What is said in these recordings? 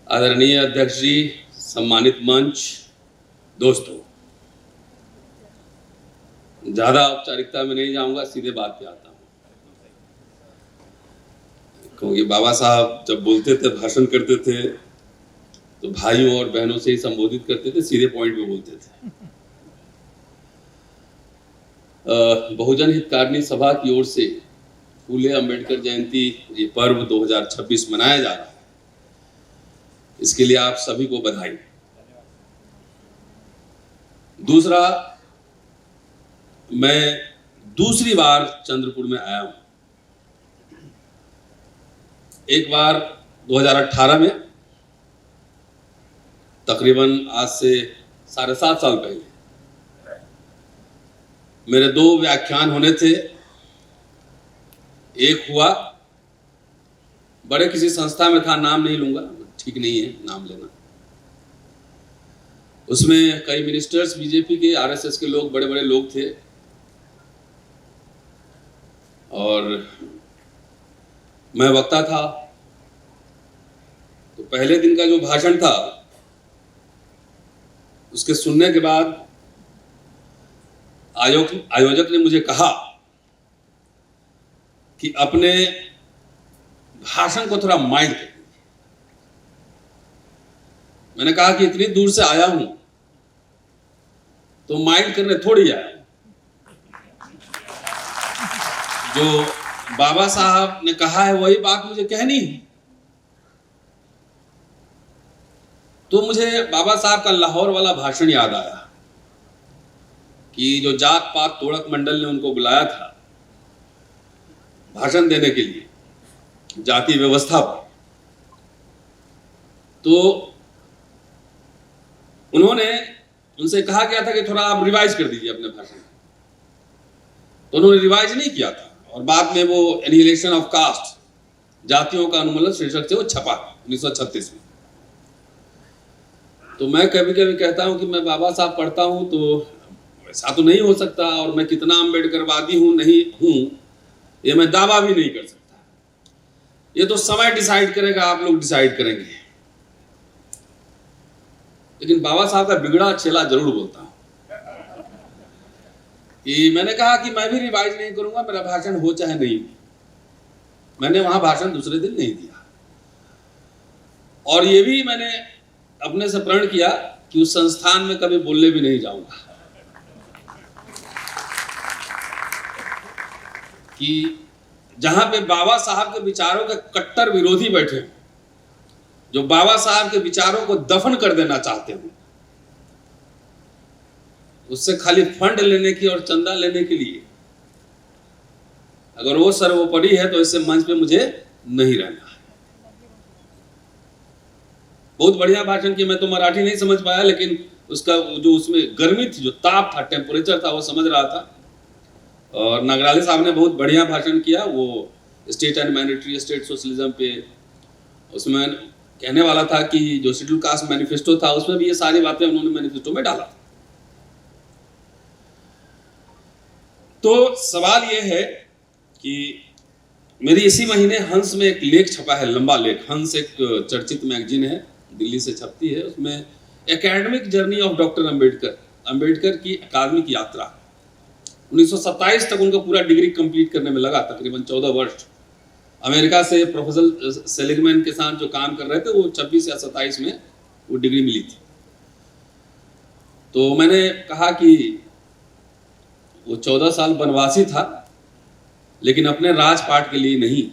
आदरणीय अध्यक्ष जी, सम्मानित मंच, दोस्तों, ज्यादा औपचारिकता में नहीं जाऊंगा, सीधे बात पे आता हूं। क्योंकि बाबा साहब जब बोलते थे, भाषण करते थे, तो भाइयों और बहनों से ही संबोधित करते थे, सीधे पॉइंट पे बोलते थे। बहुजन हितकारिणी सभा की ओर से फूले अंबेडकर जयंती ये पर्व 2026 मनाया जा रहा है। इसके लिए आप सभी को बधाई। दूसरा, मैं दूसरी बार चंद्रपुर में आया हूं। एक बार 2018 में, तकरीबन आज से 7.5 साल पहले, मेरे 2 व्याख्यान होने थे। एक हुआ, बड़े किसी संस्था में था, नाम नहीं लूंगा, ठीक नहीं है नाम लेना। उसमें कई मिनिस्टर्स, बीजेपी के, आरएसएस के लोग, बड़े बड़े लोग थे। और मैं वक्ता था। तो पहले दिन का जो भाषण था, उसके सुनने के बाद आयोजक ने मुझे कहा कि अपने भाषण को थोड़ा माइल्ड कर। मैंने कहा कि इतनी दूर से आया हूं तो माइल्ड करने थोड़ी आया हूं। जो बाबा साहब ने कहा है वही बात मुझे कहनी है। तो मुझे बाबा साहब का लाहौर वाला भाषण याद आया कि जो जात पात तोड़क मंडल ने उनको बुलाया था भाषण देने के लिए जाति व्यवस्था पर, तो उन्होंने उनसे कहा गया था कि थोड़ा आप रिवाइज कर दीजिए अपने भाषण। तो उन्होंने रिवाइज नहीं किया था और बाद में वो एनिहिलेशन ऑफ कास्ट, जातियों का उन्मूलन शीर्षक से वो छपा 1936 में। तो मैं कभी कभी कहता हूं कि मैं बाबा साहब पढ़ता हूं तो ऐसा तो नहीं हो सकता, और मैं कितना अम्बेडकरवादी हूं नहीं हूं ये मैं दावा भी नहीं कर सकता। ये तो समय डिसाइड करेगा, आप लोग डिसाइड करेंगे। लेकिन बाबा साहब का बिगड़ा छेला जरूर बोलता हूं कि मैंने कहा कि मैं भी रिवाइज नहीं करूंगा, मेरा भाषण हो चाहे नहीं। मैंने वहां भाषण दूसरे दिन नहीं दिया। और ये भी मैंने अपने से प्रण किया कि उस संस्थान में कभी बोलने भी नहीं जाऊंगा। कि जहां पे बाबा साहब के विचारों के कट्टर विरोधी बैठे हैं, जो बाबा साहब के विचारों को दफन कर देना चाहते हैं, उससे खाली फंड लेने की और चंदा लेने के लिए अगर वो सर्वोपरि है तो इससे मंच पे मुझे नहीं रहना है। बहुत बढ़िया भाषण की। मैं तो मराठी नहीं समझ पाया, लेकिन उसका जो उसमें गर्मी थी, जो ताप था, टेम्परेचर था, वो समझ रहा था। और नागराले साहब ने बहुत बढ़िया भाषण किया, वो state and minority state socialism पे। उसमें कहने वाला था कि जो शेड्यूल कास्ट मैनिफेस्टो था, उसमें भी ये सारी बातें उन्होंने मैनिफेस्टो में डाला था। तो सवाल ये है कि मेरी इसी महीने हंस में एक लेख छपा है, लंबा लेख। हंस एक चर्चित मैगजीन है, दिल्ली से छपती है। उसमें academic journey of doctor Ambedkar की अकादमिक यात्रा। 1927 तक उनको पूरा डिग्री कंप्लीट करने में लगा, तकरीबन 14 वर्ष। अमेरिका से प्रोफेसर सेलिगमैन के साथ जो काम कर रहे थे, वो 26 या 27 में वो डिग्री मिली थी। तो मैंने कहा कि वो 14 साल वनवासी था, लेकिन अपने राजपाट के लिए नहीं।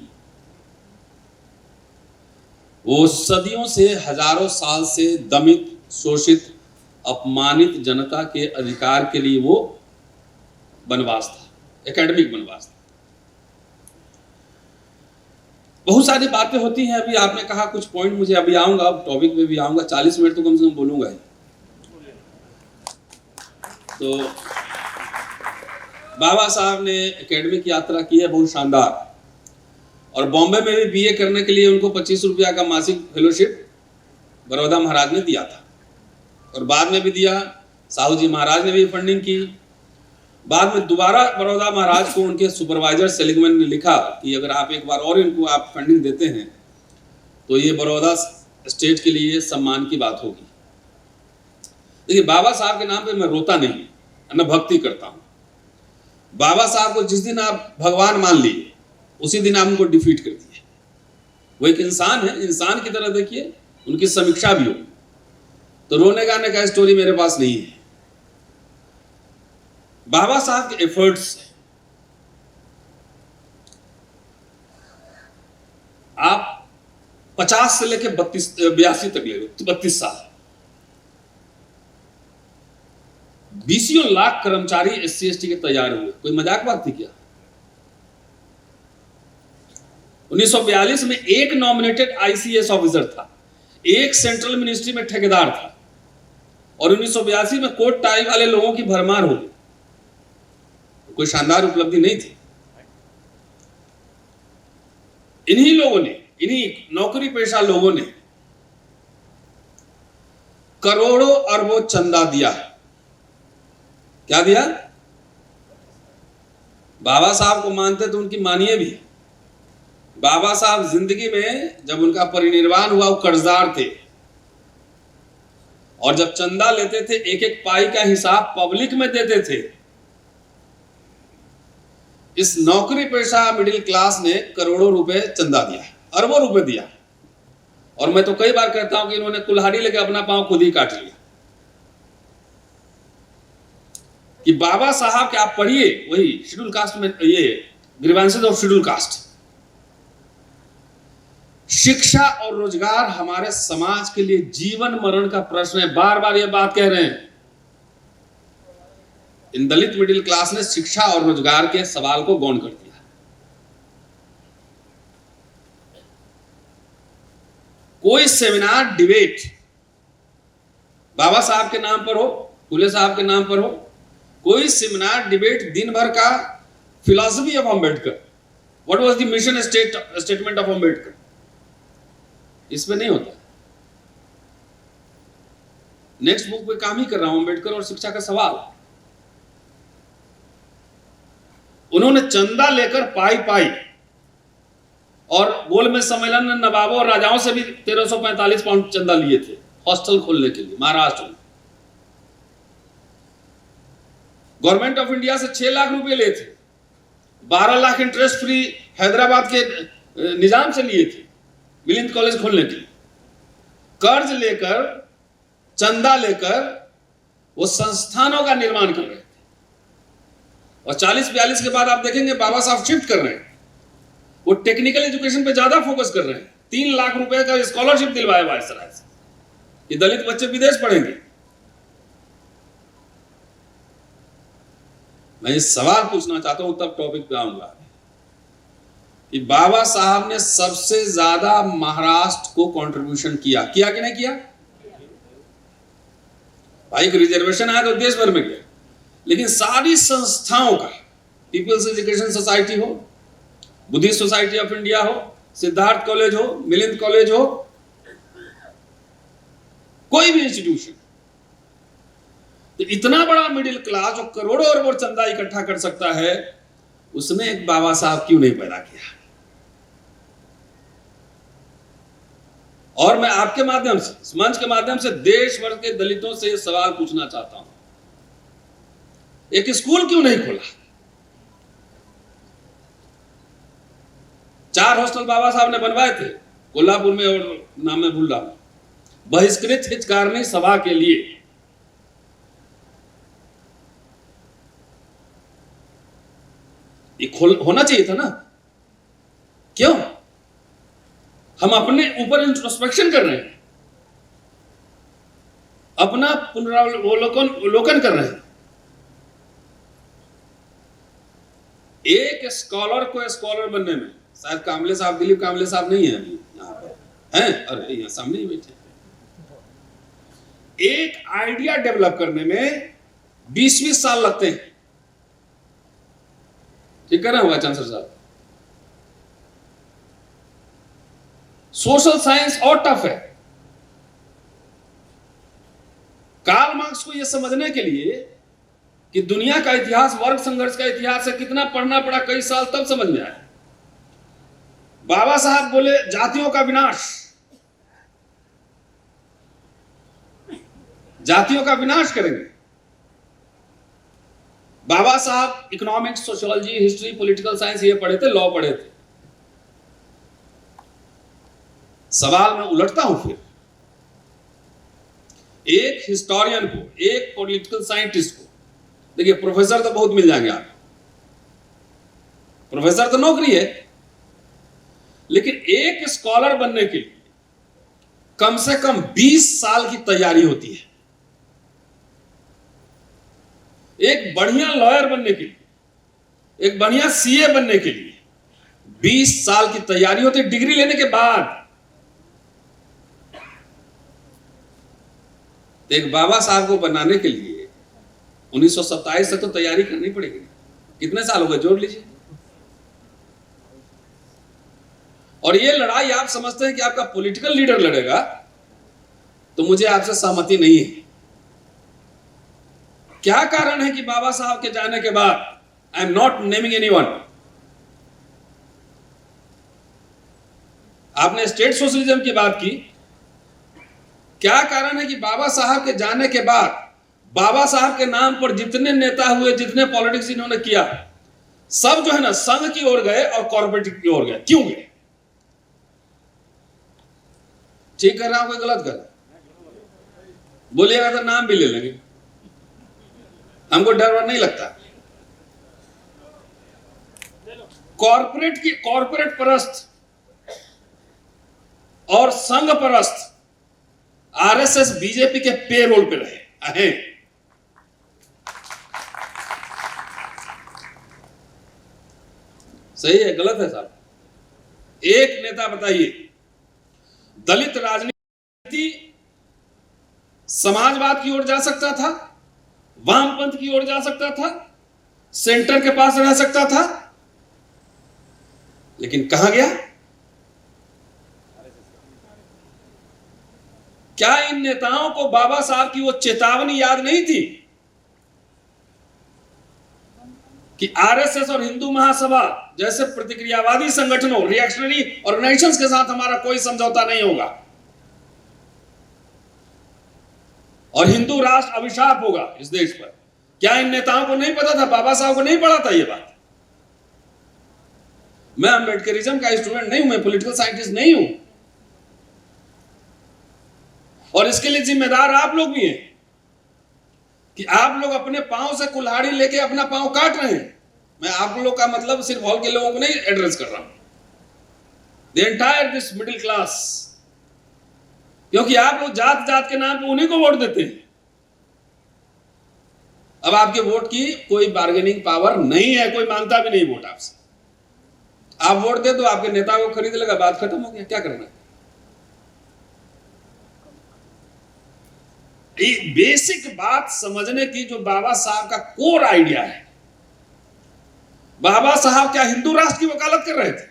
वो सदियों से, हजारों साल से दमित, शोषित, अपमानित जनता के अधिकार के लिए वो वनवास था, एकेडमिक वनवास था। बहुत सारी बातें होती हैं। अभी आपने कहा कुछ पॉइंट, मुझे अभी आऊंगा, अब टॉपिक में भी आऊंगा। 40 मिनट तो कम से कम बोलूंगा ही। तो बाबा साहब ने एकेडमिक यात्रा की है, बहुत शानदार। और बॉम्बे में भी बीए करने के लिए उनको 25 रुपया का मासिक फेलोशिप बड़ौदा महाराज ने दिया था, और बाद में भी दिया। साहू जी महाराज ने भी फंडिंग की। बाद में दोबारा बड़ौदा महाराज को उनके सुपरवाइजर सेलिगमैन ने लिखा कि अगर आप एक बार और इनको आप फंडिंग देते हैं तो ये बड़ौदा स्टेट के लिए सम्मान की बात होगी। देखिए, बाबा साहब के नाम पे मैं रोता नहीं, मैं भक्ति करता हूं। बाबा साहब को जिस दिन आप भगवान मान लिए उसी दिन आप उनको डिफीट कर दिए। वो एक इंसान है, इंसान की तरह देखिए, उनकी समीक्षा भी हो। तो रोने गाने का स्टोरी मेरे पास नहीं है। बाबा साहब के एफर्ट्स, आप 50 से लेकर 82 तक ले लो, 32 साल, 20 लाख कर्मचारी SC ST के तैयार हुए। कोई मजाक बात थी क्या? 1942 में एक नॉमिनेटेड ICS ऑफिसर था, एक सेंट्रल मिनिस्ट्री में ठेकेदार था, और 1982 में कोट टाई वाले लोगों की भरमार हो गई। कोई शानदार उपलब्धि नहीं थी। इन्हीं लोगों ने, इन्हीं नौकरी पेशा लोगों ने करोड़ों अरबों चंदा दिया। क्या दिया? बाबा साहब को मानते तो उनकी मानिए भी। बाबा साहब जिंदगी में जब उनका परिनिर्वाण हुआ, वो कर्जदार थे, और जब चंदा लेते थे एक एक पाई का हिसाब पब्लिक में देते थे। इस नौकरी पेशा मिडिल क्लास ने करोड़ों रुपए चंदा दिया, अरबों रुपए दिया। और मैं तो कई बार कहता हूं कि इन्होंने कुल्हाड़ी लेकर अपना पांव खुद ही काट लिया। कि बाबा साहब के आप पढ़िए, वही शेड्यूल कास्ट में, ये ग्रीवेंसेस ऑफ शेड्यूल कास्ट, शिक्षा और रोजगार हमारे समाज के लिए जीवन मरण का प्रश्न है। बार बार ये बात कह रहे हैं। इन दलित मिडिल क्लास ने शिक्षा और रोजगार के सवाल को गौण कर दिया। कोई सेमिनार डिबेट बाबा साहब के नाम पर हो, फुले साहब के नाम पर हो, कोई सेमिनार डिबेट दिन भर का philosophy of Ambedkar, what was the mission statement of Ambedkar, इसमें नहीं होता। नेक्स्ट बुक पे काम ही कर रहा हूं, अंबेडकर और शिक्षा का सवाल। उन्होंने चंदा लेकर पाई पाई, और गोल में सम्मेलन में नवाबों और राजाओं से भी 1345 पाउंड चंदा लिए थे हॉस्टल खोलने के लिए महाराष्ट्र में। गवर्नमेंट ऑफ इंडिया से 6 लाख रुपए लिए थे, 12 लाख इंटरेस्ट फ्री हैदराबाद के निजाम से लिए थे मिलिंद कॉलेज खोलने के लिए। कर्ज लेकर, चंदा लेकर वो संस्थानों का निर्माण कर रहे थे। और 40-42 के बाद आप देखेंगे बाबा साहब शिफ्ट कर रहे हैं, वो टेक्निकल एजुकेशन पे ज्यादा फोकस कर रहे हैं। 3 लाख रुपए का स्कॉलरशिप दिलवाया वायसराय से कि दलित बच्चे विदेश पढ़ेंगे। मैं ये सवाल पूछना चाहता हूं, तब टॉपिक पे आऊंगा, कि बाबा साहब ने सबसे ज्यादा महाराष्ट्र को कंट्रीब्यूशन किया कि नहीं किया? भाई रिजर्वेशन आया तो देश भर में गया, लेकिन सारी संस्थाओं का, पीपल्स एजुकेशन सोसाइटी हो, बुद्धिस्ट सोसाइटी ऑफ इंडिया हो, सिद्धार्थ कॉलेज हो, मिलिंद कॉलेज हो, कोई भी इंस्टीट्यूशन, तो इतना बड़ा मिडिल क्लास जो करोड़ों अरबों चंदा इकट्ठा कर सकता है, उसने एक बाबा साहब क्यों नहीं पैदा किया? और मैं आपके माध्यम से, इस मंच के माध्यम से देश भर के दलितों से यह सवाल पूछना चाहता हूं, एक स्कूल क्यों नहीं खोला? 4 हॉस्टल बाबा साहब ने बनवाए थे कोल्हापुर में, और नाम मैं भूल रहा हूं, बहिष्कृत हितकारिणी सभा के लिए। ये होना चाहिए था ना? क्यों? हम अपने ऊपर इंट्रोस्पेक्शन कर रहे हैं, अपना पुनरावलोकन कर रहे हैं। एक स्कॉलर को स्कॉलर बनने में, शायद कामले साहब, दिलीप कामले साहब नहीं है अभी यहाँ पर, हैं? अरे यहाँ सामने ही बैठे। एक आइडिया डेवलप करने में 20-20 साल लगते हैं। ठीक कर रहा हूं चांसलर साहब? सोशल साइंस और टफ है। कार्ल मार्क्स को यह समझने के लिए कि दुनिया का इतिहास, वर्ग संघर्ष का इतिहास है, कितना पढ़ना पड़ा, कई साल, तब समझ में आया। बाबा साहब बोले जातियों का विनाश, जातियों का विनाश करेंगे। बाबा साहब economics, sociology, history, political science ये पढ़े थे, लॉ पढ़े थे। सवाल मैं उलटता हूं फिर, एक हिस्टोरियन को, एक पॉलिटिकल साइंटिस्ट को, देखिए प्रोफेसर तो बहुत मिल जाएंगे आप, प्रोफेसर तो नौकरी है, लेकिन एक स्कॉलर बनने के लिए कम से कम 20 साल की तैयारी होती है। एक बढ़िया लॉयर बनने के लिए, एक बढ़िया सीए बनने के लिए 20 साल की तैयारी होती है, डिग्री लेने के बाद। एक बाबा साहब को बनाने के लिए 1927 तक तो तैयारी करनी पड़ेगी। कितने साल हो गए, जोड़ लीजिए। और ये लड़ाई आप समझते हैं कि आपका पॉलिटिकल लीडर लड़ेगा, तो मुझे आपसे सहमति नहीं है। क्या कारण है कि बाबा साहब के जाने के बाद, I am not naming anyone, आपने स्टेट सोशलिज्म की बात की, क्या कारण है कि बाबा साहब के जाने के बाद बाबा साहब के नाम पर जितने नेता हुए, जितने पॉलिटिक्स इन्होंने किया, सब जो है ना संघ की ओर गए और कॉर्पोरेट की ओर गए। क्यों गए? ठीक कर रहा हूं, कोई गलत कर रहा? बोलिएगा तो नाम भी ले लेंगे, हमको डर वर नहीं लगता। कॉर्पोरेट परस्त और संघ परस्त आरएसएस बीजेपी के पेरोल पे रहे हैं। सही है, गलत है साहब? एक नेता बताइए, दलित राजनीति समाजवाद की ओर जा सकता था, वामपंथ की ओर जा सकता था, सेंटर के पास रह सकता था, लेकिन कहां गया? क्या इन नेताओं को बाबा साहब की वो चेतावनी याद नहीं थी कि आरएसएस और हिंदू महासभा जैसे प्रतिक्रियावादी संगठनों, रिएक्शनरी ऑर्गेनाइजेशंस के साथ हमारा कोई समझौता नहीं होगा और हिंदू राष्ट्र अभिशाप होगा इस देश पर? क्या इन नेताओं को नहीं पता था? बाबा साहब को नहीं पड़ा था ये बात? मैं अंबेडकरिज्म का स्टूडेंट नहीं हूं, मैं पॉलिटिकल साइंटिस्ट नहीं हूं, और इसके लिए जिम्मेदार आप लोग भी हैं कि आप लोग अपने पांव से कुल्हाड़ी लेके अपना पांव काट रहे हैं। मैं आप लोग का मतलब सिर्फ हॉल के लोगों को नहीं एड्रेस कर रहा हूं, the entire this middle class, क्योंकि आप लोग जात जात के नाम पे उन्हीं को वोट देते हैं। अब आपके वोट की कोई बार्गेनिंग पावर नहीं है, कोई मांगता भी नहीं वोट आपसे। आप वोट दे दो, आपके नेता को खरीद लेगा, बात खत्म हो गया। क्या करना है? एक बेसिक बात समझने की, जो बाबा साहब का कोर आइडिया है। बाबा साहब क्या हिंदू राष्ट्र की वकालत कर रहे थे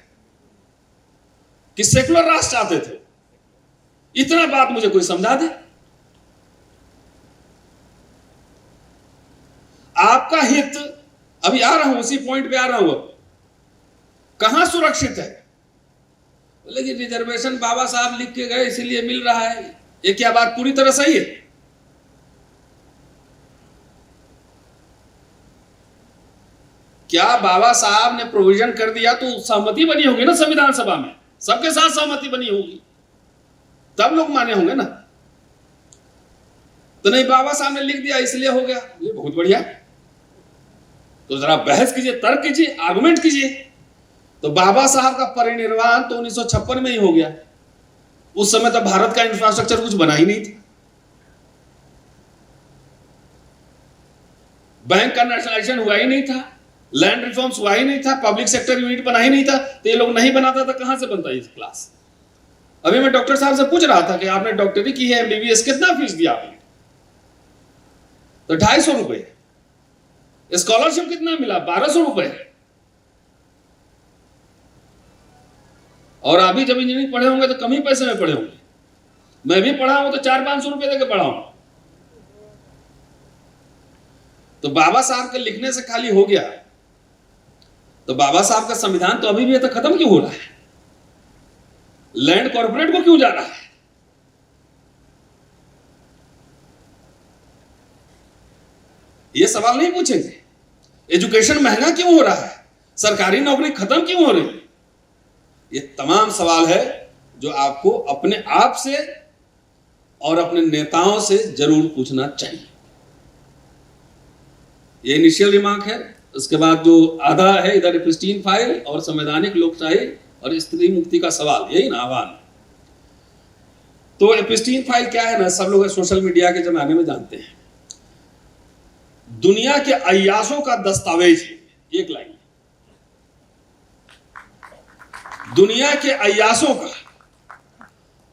कि सेकुलर राष्ट्र चाहते थे? इतना बात मुझे कोई समझा दे। आपका हित, अभी आ रहा हूं, उसी पॉइंट पे आ रहा हूं, कहां सुरक्षित है? बोले कि रिजर्वेशन बाबा साहब लिख के गए इसीलिए मिल रहा है। ये क्या बात पूरी तरह सही है? क्या बाबा साहब ने प्रोविजन कर दिया तो सहमति बनी होगी ना संविधान सभा में? सबके साथ सहमति बनी होगी, तब लोग माने होंगे ना। तो नहीं, बाबा साहब ने लिख दिया इसलिए हो गया, ये बहुत बढ़िया। तो जरा बहस कीजिए, तर्क कीजिए, आर्गुमेंट कीजिए। तो बाबा साहब का परिनिर्वाण तो 1956 में ही हो गया। उस समय तो भारत का इंफ्रास्ट्रक्चर कुछ बना ही नहीं था, बैंक का नेशनलाइजेशन हुआ ही नहीं था, लैंड रिफॉर्म्स हुआ ही नहीं था, पब्लिक सेक्टर यूनिट बना ही नहीं था। तो ये लोग नहीं बनाता था, कहां से बनता ये क्लास? अभी मैं डॉक्टर साहब से पूछ रहा था कि आपने डॉक्टरी की है, एमबीबीएस, कितना फीस दिया आपने? तो 250 रुपए। स्कॉलरशिप कितना मिला? 1200 रुपए। और अभी जब इंजीनियरिंग पढ़े होंगे तो कम ही पैसे में पढ़े होंगे। मैं भी पढ़ा हूं तो 400-500 रुपए देकर पढ़ा हूं। तो बाबा साहब के लिखने से खाली हो गया? तो बाबा साहब का संविधान तो अभी भी तो खत्म क्यों हो रहा है? लैंड कॉर्पोरेट को क्यों जा रहा है? ये सवाल नहीं पूछेंगे। एजुकेशन महंगा क्यों हो रहा है, सरकारी नौकरी खत्म क्यों हो रही है। ये तमाम सवाल है जो आपको अपने आप से और अपने नेताओं से जरूर पूछना चाहिए। ये इनिशियल रिमार्क है। उसके बाद जो आधा है इधर एपिस्टीन फाइल और संवैधानिक लोकशाही और स्त्री मुक्ति का सवाल, यही ना आह्वान। तो एपिस्टीन फाइल क्या है ना, सब लोग सोशल मीडिया के जमाने में जानते हैं। दुनिया के अय्यासों का दस्तावेज है, एक लाइन, दुनिया के अय्यासों का,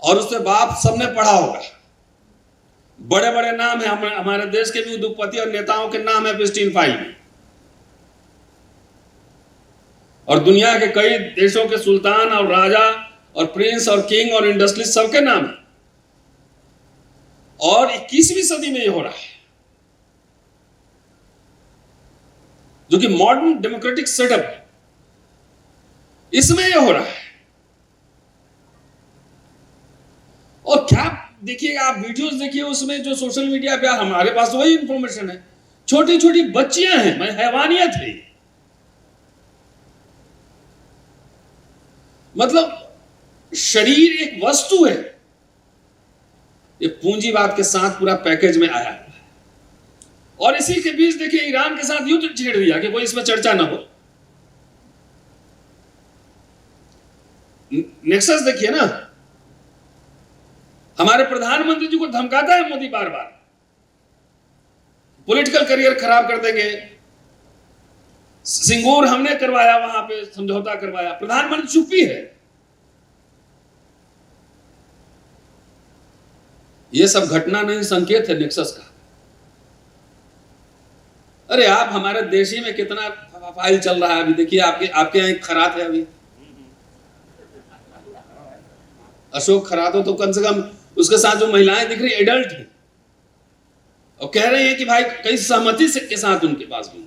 और उससे बाप सबने पढ़ा होगा। बड़े बड़े नाम है हमारे देश के भी उद्योगपति और नेताओं के नाम है एपिस्टीन फाइल में, और दुनिया के कई देशों के सुल्तान और राजा और प्रिंस और किंग और इंडस्ट्रियलिस्ट सबके नाम है। और 21वीं सदी में ये हो रहा है, जो कि मॉडर्न डेमोक्रेटिक सेटअप है, इसमें ये हो रहा है। और क्या देखिएगा आप, वीडियोस देखिए, उसमें जो सोशल मीडिया पे हमारे पास वही इंफॉर्मेशन है, छोटी छोटी बच्चियां हैं, हैवानियत है। मतलब शरीर एक वस्तु है, ये पूंजीवाद के साथ पूरा पैकेज में आया है। और इसी के बीच देखिए ईरान के साथ युद्ध छेड़ दिया कि कोई इसमें चर्चा ना हो। नेक्सस देखिए ना, हमारे प्रधानमंत्री जी को धमकाता है मोदी बार बार, पॉलिटिकल करियर खराब कर देंगे। सिंगूर हमने करवाया, वहां पे समझौता करवाया, प्रधानमंत्री चुप्पी है। यह सब घटना नहीं, संकेत है नेक्सस का। अरे आप हमारे देश ही में कितना फाइल चल रहा है अभी, देखिए आपके यहाँ एक खरात है अभी, अशोक खरात हो, तो कम से कम उसके साथ जो महिलाएं दिख रही एडल्ट है, और कह रही है कि भाई कई सहमति के साथ उनके पास भी।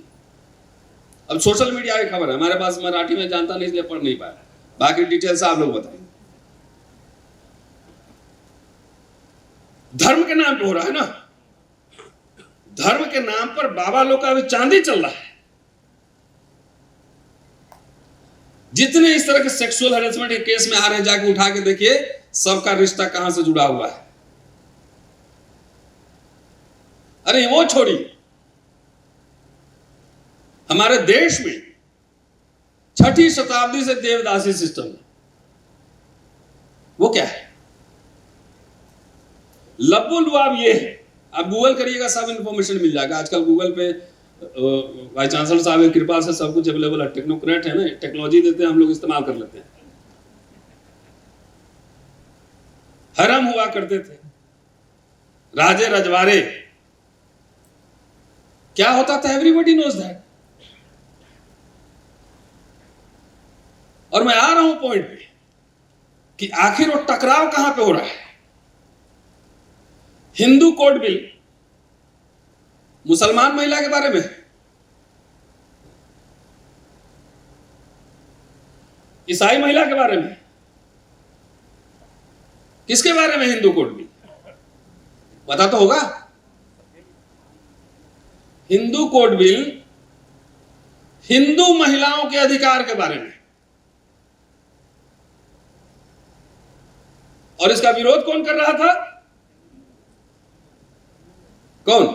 अब सोशल मीडिया की खबर है, हमारे पास मराठी में जानता नहीं इसलिए पढ़ नहीं पाया, बाकी डिटेल्स आप लोग बताएंगे। धर्म के नाम पे हो रहा है ना, धर्म के नाम पर बाबा लोग का अभी चांदी चल रहा है। जितने इस तरह के सेक्सुअल हैरेसमेंट के केस में आ रहे हैं, जाके उठा के देखिए सबका रिश्ता कहां से जुड़ा हुआ है। अरे वो छोड़िए, हमारे देश में 6ठी शताब्दी से देवदासी सिस्टम है, वो क्या है? लब्बो लुआब ये है, आप गूगल करिएगा सब इंफॉर्मेशन मिल जाएगा। आजकल गूगल पे वाइस चांसलर साहब की कृपा से सब कुछ अवेलेबल है, टेक्नोक्रेट है ना, टेक्नोलॉजी देते हैं, हम लोग इस्तेमाल कर लेते हैं। हरम हुआ करते थे, राजे रजवाड़े, क्या होता था एवरीबॉडी नोज दैट। और मैं आ रहा हूं पॉइंट पे कि आखिर वो टकराव कहां पे हो रहा है। हिंदू कोड बिल मुसलमान महिला के बारे में, ईसाई महिला के बारे में, किसके बारे में हिंदू कोड बिल? पता तो होगा। हिंदू कोड बिल हिंदू महिलाओं के अधिकार के बारे में, और इसका विरोध कौन कर रहा था? कौन?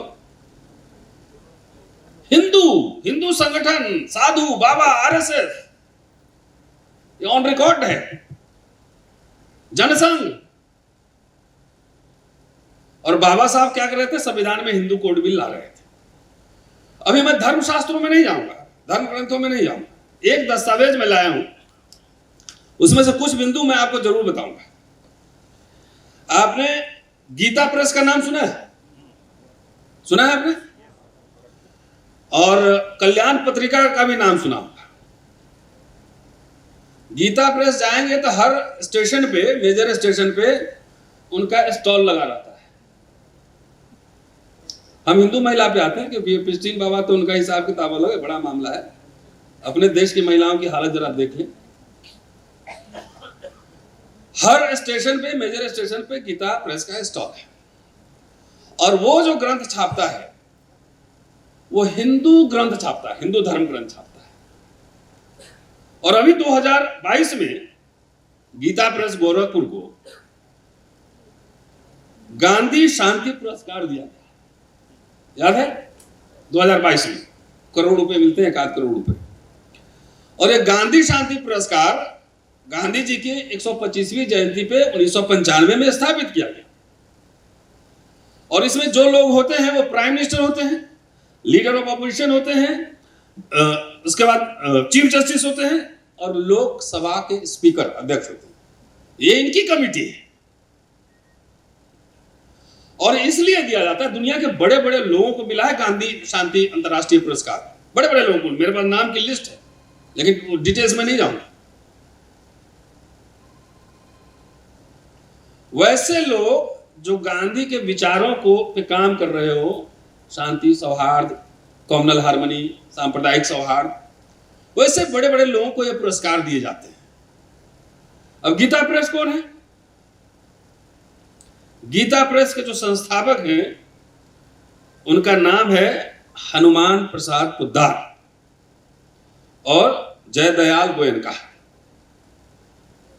हिंदू संगठन, साधु बाबा, आरएसएस, ये ऑन रिकॉर्ड है, जनसंघ। और बाबा साहब क्या कर रहे थे? संविधान में हिंदू कोड बिल ला रहे थे। अभी मैं धर्मशास्त्रों में नहीं जाऊंगा, धर्म ग्रंथों में नहीं जाऊंगा, एक दस्तावेज में लाया हूं, उसमें से कुछ बिंदु मैं आपको जरूर बताऊंगा। आपने गीता प्रेस का नाम सुना है? सुना है आपने? और कल्याण पत्रिका का भी नाम सुना होगा। गीता प्रेस जाएंगे तो हर स्टेशन पे, मेजर स्टेशन पे उनका स्टॉल लगा रहता है। हम हिंदू महिला पे आते हैं क्योंकि एपिस्टीन बाबा तो उनका हिसाब किताब अलग है, बड़ा मामला है। अपने देश की महिलाओं की हालत जरा देख लें। हर स्टेशन पे, मेजर स्टेशन पे गीता प्रेस का स्टॉल है, और वो जो ग्रंथ छापता है वो हिंदू ग्रंथ छापता है, हिंदू धर्म ग्रंथ छापता है। और अभी 2022 में गीता प्रेस गोरखपुर को गांधी शांति पुरस्कार दिया गया, याद है? 2022 में करोड़ रुपए मिलते हैं, 1 करोड़ रुपए। और ये गांधी शांति पुरस्कार गांधी जी की 125वीं जयंती पे 1995 में स्थापित किया गया। और इसमें जो लोग होते हैं वो प्राइम मिनिस्टर होते हैं, लीडर ऑफ अपोजिशन होते हैं, उसके बाद चीफ जस्टिस होते हैं और लोकसभा के स्पीकर, अध्यक्ष होते हैं। ये इनकी कमिटी है और इसलिए दिया जाता है। दुनिया के बड़े बड़े लोगों को मिला है गांधी शांति अंतर्राष्ट्रीय पुरस्कार, बड़े बड़े लोगों को। मेरे पास नाम की लिस्ट है लेकिन डिटेल्स में नहीं जाऊंगा। वैसे लोग जो गांधी के विचारों को पे काम कर रहे हो, शांति, सौहार्द, कम्युनल हार्मनी, सांप्रदायिक सौहार्द, वैसे बड़े बड़े लोगों को ये पुरस्कार दिए जाते हैं। अब गीता प्रेस कौन है? गीता प्रेस के जो संस्थापक हैं उनका नाम है हनुमान प्रसाद पोद्दार और जयदयाल गोयनका।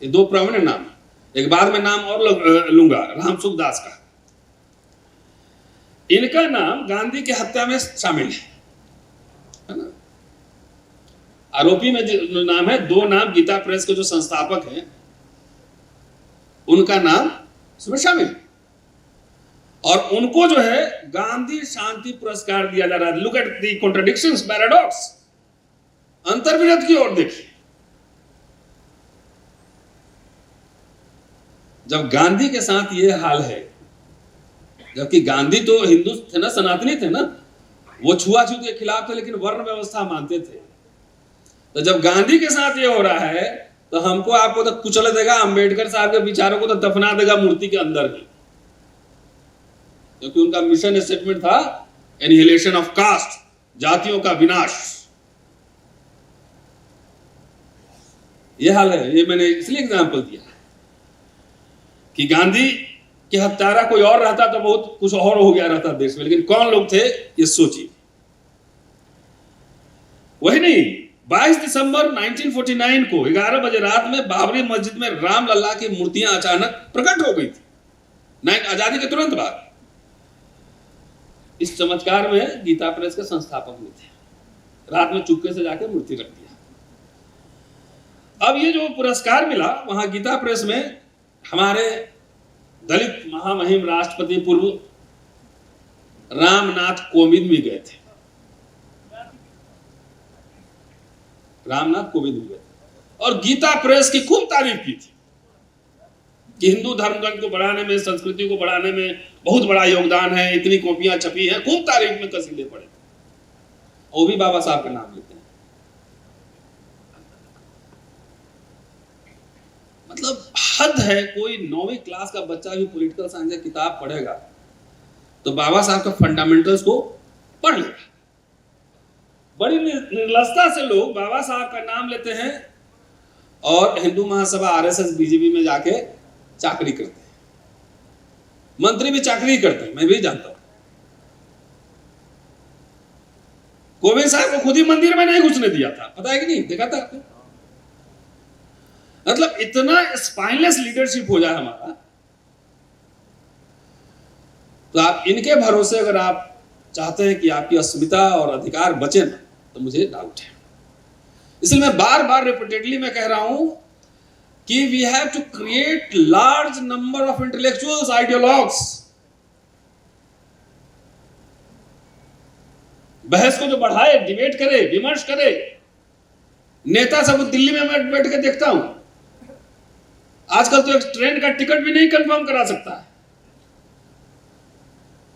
ये 2 प्रमुख नाम। एक बाद में नाम और लूंगा, रामसुख दास का। इनका नाम गांधी की हत्या में शामिल है ना? आरोपी में जो नाम है, 2 नाम गीता प्रेस के जो संस्थापक हैं उनका नाम इसमें शामिल है। और उनको जो है गांधी शांति पुरस्कार दिया जा रहा है। Look at the contradictions, paradox, अंतर्विरोध की ओर देखिए। जब गांधी के साथ ये हाल है, जबकि गांधी तो हिंदू थे ना, सनातनी थे ना, वो छुआछूत के खिलाफ थे लेकिन वर्ण व्यवस्था मानते थे। तो जब गांधी के साथ ये हो रहा है तो हमको आपको तो कुचल देगा, अंबेडकर साहब के विचारों को तो दफना देगा मूर्ति के अंदर ही, क्योंकि उनका मिशन स्टेटमेंट था एनिहिलेशन ऑफ कास्ट, जातियों का विनाश। ये हाल है। ये मैंने इसलिए एग्जांपल दिया कि गांधी के हत्यारा कोई और रहता तो बहुत कुछ और हो गया रहता देश में, लेकिन कौन लोग थे ये सोचिए। वही नहीं, 22 दिसंबर 1949 को 11 बजे रात में बाबरी मस्जिद में राम लल्ला की मूर्तियां अचानक प्रकट हो गई थी, आजादी के तुरंत बाद। इस चमत्कार में गीता प्रेस के संस्थापक भी थे। रात में चुपके से जाके मूर्ति रख दिया। अब ये जो पुरस्कार मिला, वहां गीता प्रेस में हमारे दलित महामहिम राष्ट्रपति पूर्व रामनाथ कोविंद भी गए थे। रामनाथ कोविंद भी गए थे और गीता प्रेस की खूब तारीफ की थी कि हिंदू धर्म ग्रंथ को बढ़ाने में, संस्कृति को बढ़ाने में बहुत बड़ा योगदान है, इतनी कॉपियां छपी हैं, खूब तारीफ में कसीदे पड़े। वो भी बाबा साहब का नाम लेते हैं। मतलब हद है। कोई 9वीं क्लास का बच्चा भी पॉलिटिकल साइंस की किताब पढ़ेगा तो बाबा साहब का फंडामेंटल्स को पढ़ लेगा। बड़ी निर्लजता से लोग बाबा साहब का नाम लेते हैं और हिंदू महासभा, आरएसएस, बीजेपी में जाके चाकरी करते हैं। मंत्री भी चाकरी करते हैं, मैं भी जानता हूं। कोविंद साहब को खुद ही मंदिर में नहीं घुसने दिया था, पता है कि नहीं? देखा था आपने? मतलब इतना स्पाइनलेस लीडरशिप हो जाए हमारा, तो आप इनके भरोसे अगर आप चाहते हैं कि आपकी अस्मिता और अधिकार बचे ना, तो मुझे डाउट है। इसलिए मैं बार बार रिपीटेडली मैं कह रहा हूं कि we have to create large number of intellectuals, ideologues. बहस को जो बढ़ाए, डिबेट करे, विमर्श करे। नेता सब दिल्ली में मैं बैठ के देखता हूं, आजकल तो एक ट्रेन का टिकट भी नहीं कंफर्म करा सकता है।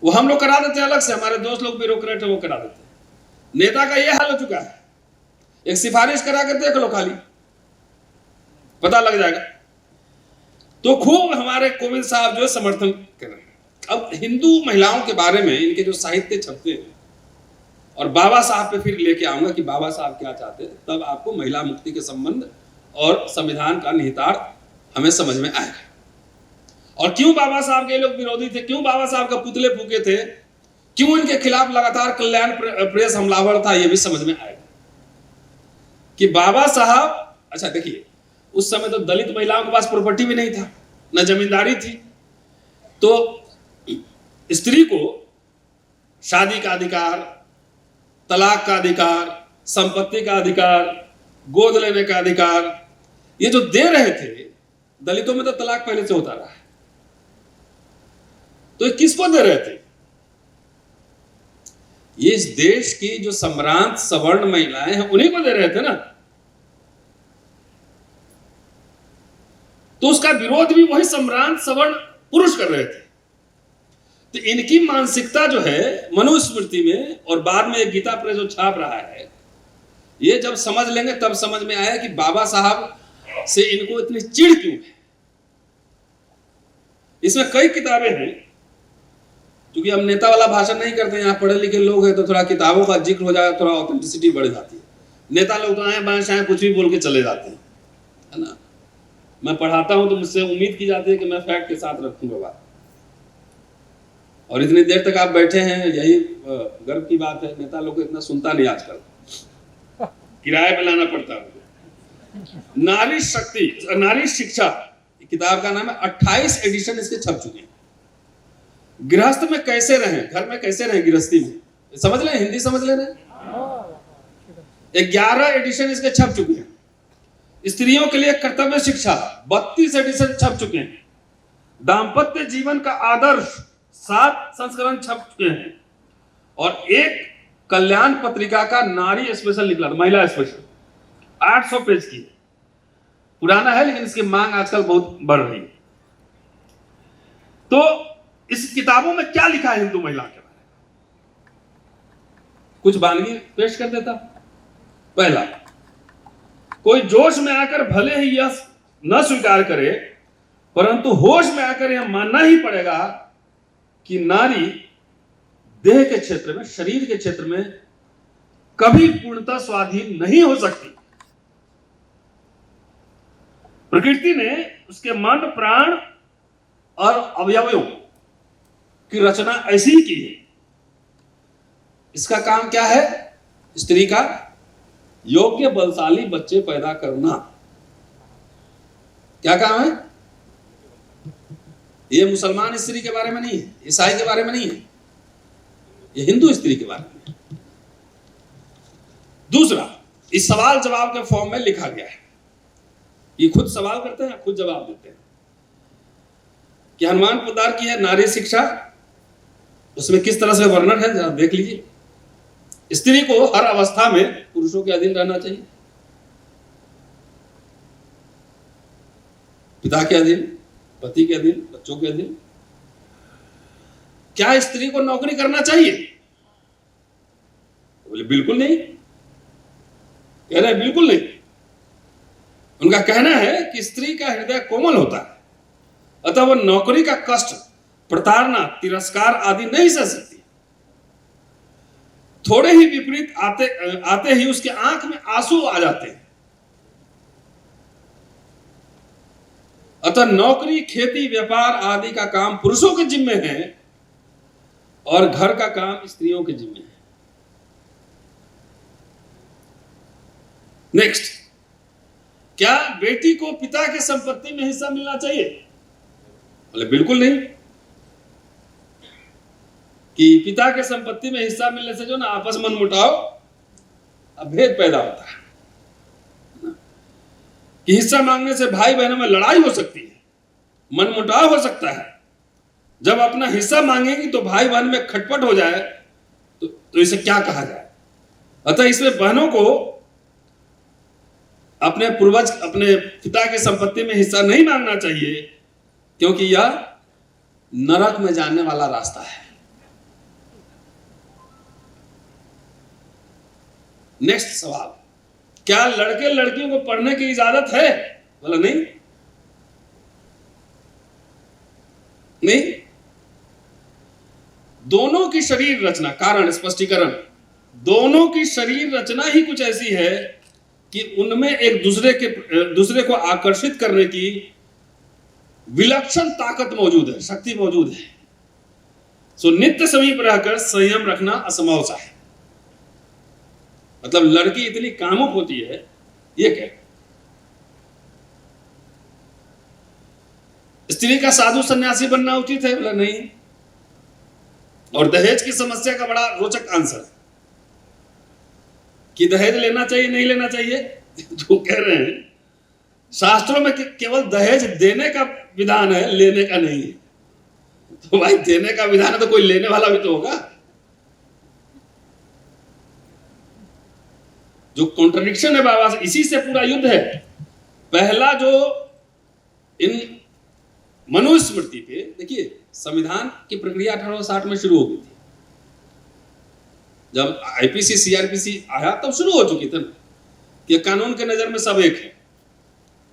वो हम लोग करा देते हैं अलग से, हमारे दोस्त लोग ब्यूरोक्रेट है वो करा देते हैं। नेता का ये हाल हो चुका है, एक सिफारिश करा के देख लो, खाली पता लग जाएगा। तो खूब हमारे कोविंद साहब जो समर्थन कर रहे हैं। अब हिंदू महिलाओं के बारे में इनके जो साहित्य छपते हैं, और बाबा साहब पे फिर लेके आऊंगा कि बाबा साहब क्या चाहते हैं, तब आपको महिला मुक्ति के संबंध और संविधान का निहितार्थ हमें समझ में आएगा। और क्यों बाबा साहब के लोग विरोधी थे, क्यों बाबा साहब का पुतले फूके थे, क्यों इनके खिलाफ लगातार कल्याण प्रेस हमलावर था, यह भी समझ में आएगा कि बाबा साहब, अच्छा देखिए, उस समय तो दलित महिलाओं के पास प्रॉपर्टी भी नहीं था, न जमींदारी थी, तो स्त्री को शादी का अधिकार, तलाक का अधिकार, संपत्ति का अधिकार, गोद लेने का अधिकार, ये जो दे रहे थे, दलितों में तो तलाक पहले से होता रहा है, तो ये किसको दे रहे थे? ये इस देश की जो सम्रांत सवर्ण महिलाएं हैं उन्हीं को दे रहे थे ना। तो उसका विरोध भी वही सम्रांत सवर्ण पुरुष कर रहे थे। तो इनकी मानसिकता जो है मनुस्मृति में और बाद में गीता प्रेस जो छाप रहा है, ये जब समझ लेंगे तब समझ में आया कि बाबा साहब से इनको इतनी चिढ़ क्यों है। इसमें कई किताबें हैं, क्योंकि हम नेता वाला भाषण नहीं करते, यहाँ पढ़े लिखे लोग हैं तो थोड़ा किताबों का जिक्र हो जाए, थोड़ा ऑथेंटिसिटी बढ़ जाती है। नेता लोग तो आए बाएं शाएं कुछ भी बोल के चले जाते हैं, है ना। मैं पढ़ाता हूं तो मुझसे उम्मीद की जाती है कि मैं फैक्ट के साथ रखूंगा बात, और इतनी देर तक आप बैठे हैं, यही गर्व की बात है। नेता लोग को इतना सुनता नहीं आजकल, किराए पे लाना पड़ता है। नारी शक्ति, नारी शिक्षा किताब का नाम है, 28 एडिशन इसके छप चुके हैं। गृहस्थ में कैसे रहें, घर में कैसे रहें, गृहस्थी में, समझ लें, हिंदी समझ लेना। 11 एडिशन इसके छप चुके हैं। स्त्रियों के लिए कर्तव्य शिक्षा 32 एडिशन छप चुके हैं। दाम्पत्य जीवन का आदर्श 7 संस्करण छप चुके हैं, और एक कल्याण पत्रिका का नारी स्पेशल निकला, महिला स्पेशल, 800 पेज की, पुराना है लेकिन इसकी मांग आजकल बहुत बढ़ रही है। तो इस किताबों में क्या लिखा है हिंदू महिला के बारे में, कुछ वानगी पेश कर देता। पहला, कोई जोश में आकर भले ही यह न स्वीकार करे, परंतु होश में आकर यह मानना ही पड़ेगा कि नारी देह के क्षेत्र में, शरीर के क्षेत्र में कभी पूर्णतः स्वाधीन नहीं हो सकती। प्रकृति ने उसके मन, प्राण और अवयवों की रचना ऐसी ही की है। इसका काम क्या है? स्त्री का योग्य बलशाली बच्चे पैदा करना। क्या काम है? ये मुसलमान स्त्री के बारे में नहीं है, ईसाई के बारे में नहीं है, ये हिंदू स्त्री के बारे में। दूसरा, इस सवाल जवाब के फॉर्म में लिखा गया है। ये खुद सवाल करते हैं, खुद जवाब देते हैं कि हनुमान पोद्दार की है नारी शिक्षा, उसमें किस तरह से वर्णन है, जरा देख लीजिए। स्त्री को हर अवस्था में पुरुषों के अधीन रहना चाहिए, पिता के अधीन, पति के अधीन, बच्चों के अधीन। क्या स्त्री को नौकरी करना चाहिए? बोले बिल्कुल नहीं, कह रहे बिल्कुल नहीं। उनका कहना है कि स्त्री का हृदय कोमल होता है, अतः वह नौकरी का कष्ट, प्रताड़ना, तिरस्कार आदि नहीं सह सकती। थोड़े ही विपरीत आते ही उसके आंख में आंसू आ जाते हैं। अतः नौकरी, खेती, व्यापार आदि का काम पुरुषों के जिम्मे है और घर का काम स्त्रियों के जिम्मे है। नेक्स्ट, क्या बेटी को पिता की संपत्ति में हिस्सा मिलना चाहिए? बोले बिल्कुल नहीं, कि पिता के संपत्ति में हिस्सा मिलने से जो ना आपस मन मुटाव, अभेद पैदा होता है, कि हिस्सा मांगने से भाई बहनों में लड़ाई हो सकती है, मन मुटाव हो सकता है। जब अपना हिस्सा मांगेंगी तो भाई बहन में खटपट हो जाए तो इसे क्या कहा जाए? अतः इसमें बहनों को अपने पूर्वज, अपने पिता की संपत्ति में हिस्सा नहीं मांगना चाहिए, क्योंकि यह नरक में जाने वाला रास्ता है। नेक्स्ट सवाल, क्या लड़के लड़कियों को पढ़ने की इजाजत है? बोला नहीं, नहीं। दोनों की शरीर रचना, कारण स्पष्टीकरण, दोनों की शरीर रचना ही कुछ ऐसी है कि उनमें एक दूसरे को आकर्षित करने की विलक्षण ताकत मौजूद है, शक्ति मौजूद है। सो नित्य समीप रहकर संयम रखना असंभव सा है। मतलब लड़की इतनी कामुक होती है, ये क्या? स्त्री का साधु सन्यासी बनना उचित है? बोला नहीं। और दहेज की समस्या का बड़ा रोचक आंसर कि दहेज लेना चाहिए नहीं लेना चाहिए जो कह रहे हैं शास्त्रों में केवल दहेज देने का विधान है, लेने का नहीं है। तो भाई देने का विधान है तो कोई लेने वाला भी तो होगा। जो कॉन्ट्रडिक्शन है बाबा से, इसी से पूरा युद्ध है। पहला जो इन मनुस्मृति पे देखिए, संविधान की प्रक्रिया 1860 में शुरू हो गई थी। जब आईपीसी सीआरपीसी आया तब शुरू हो चुकी थी कि कानून के नजर में सब एक है,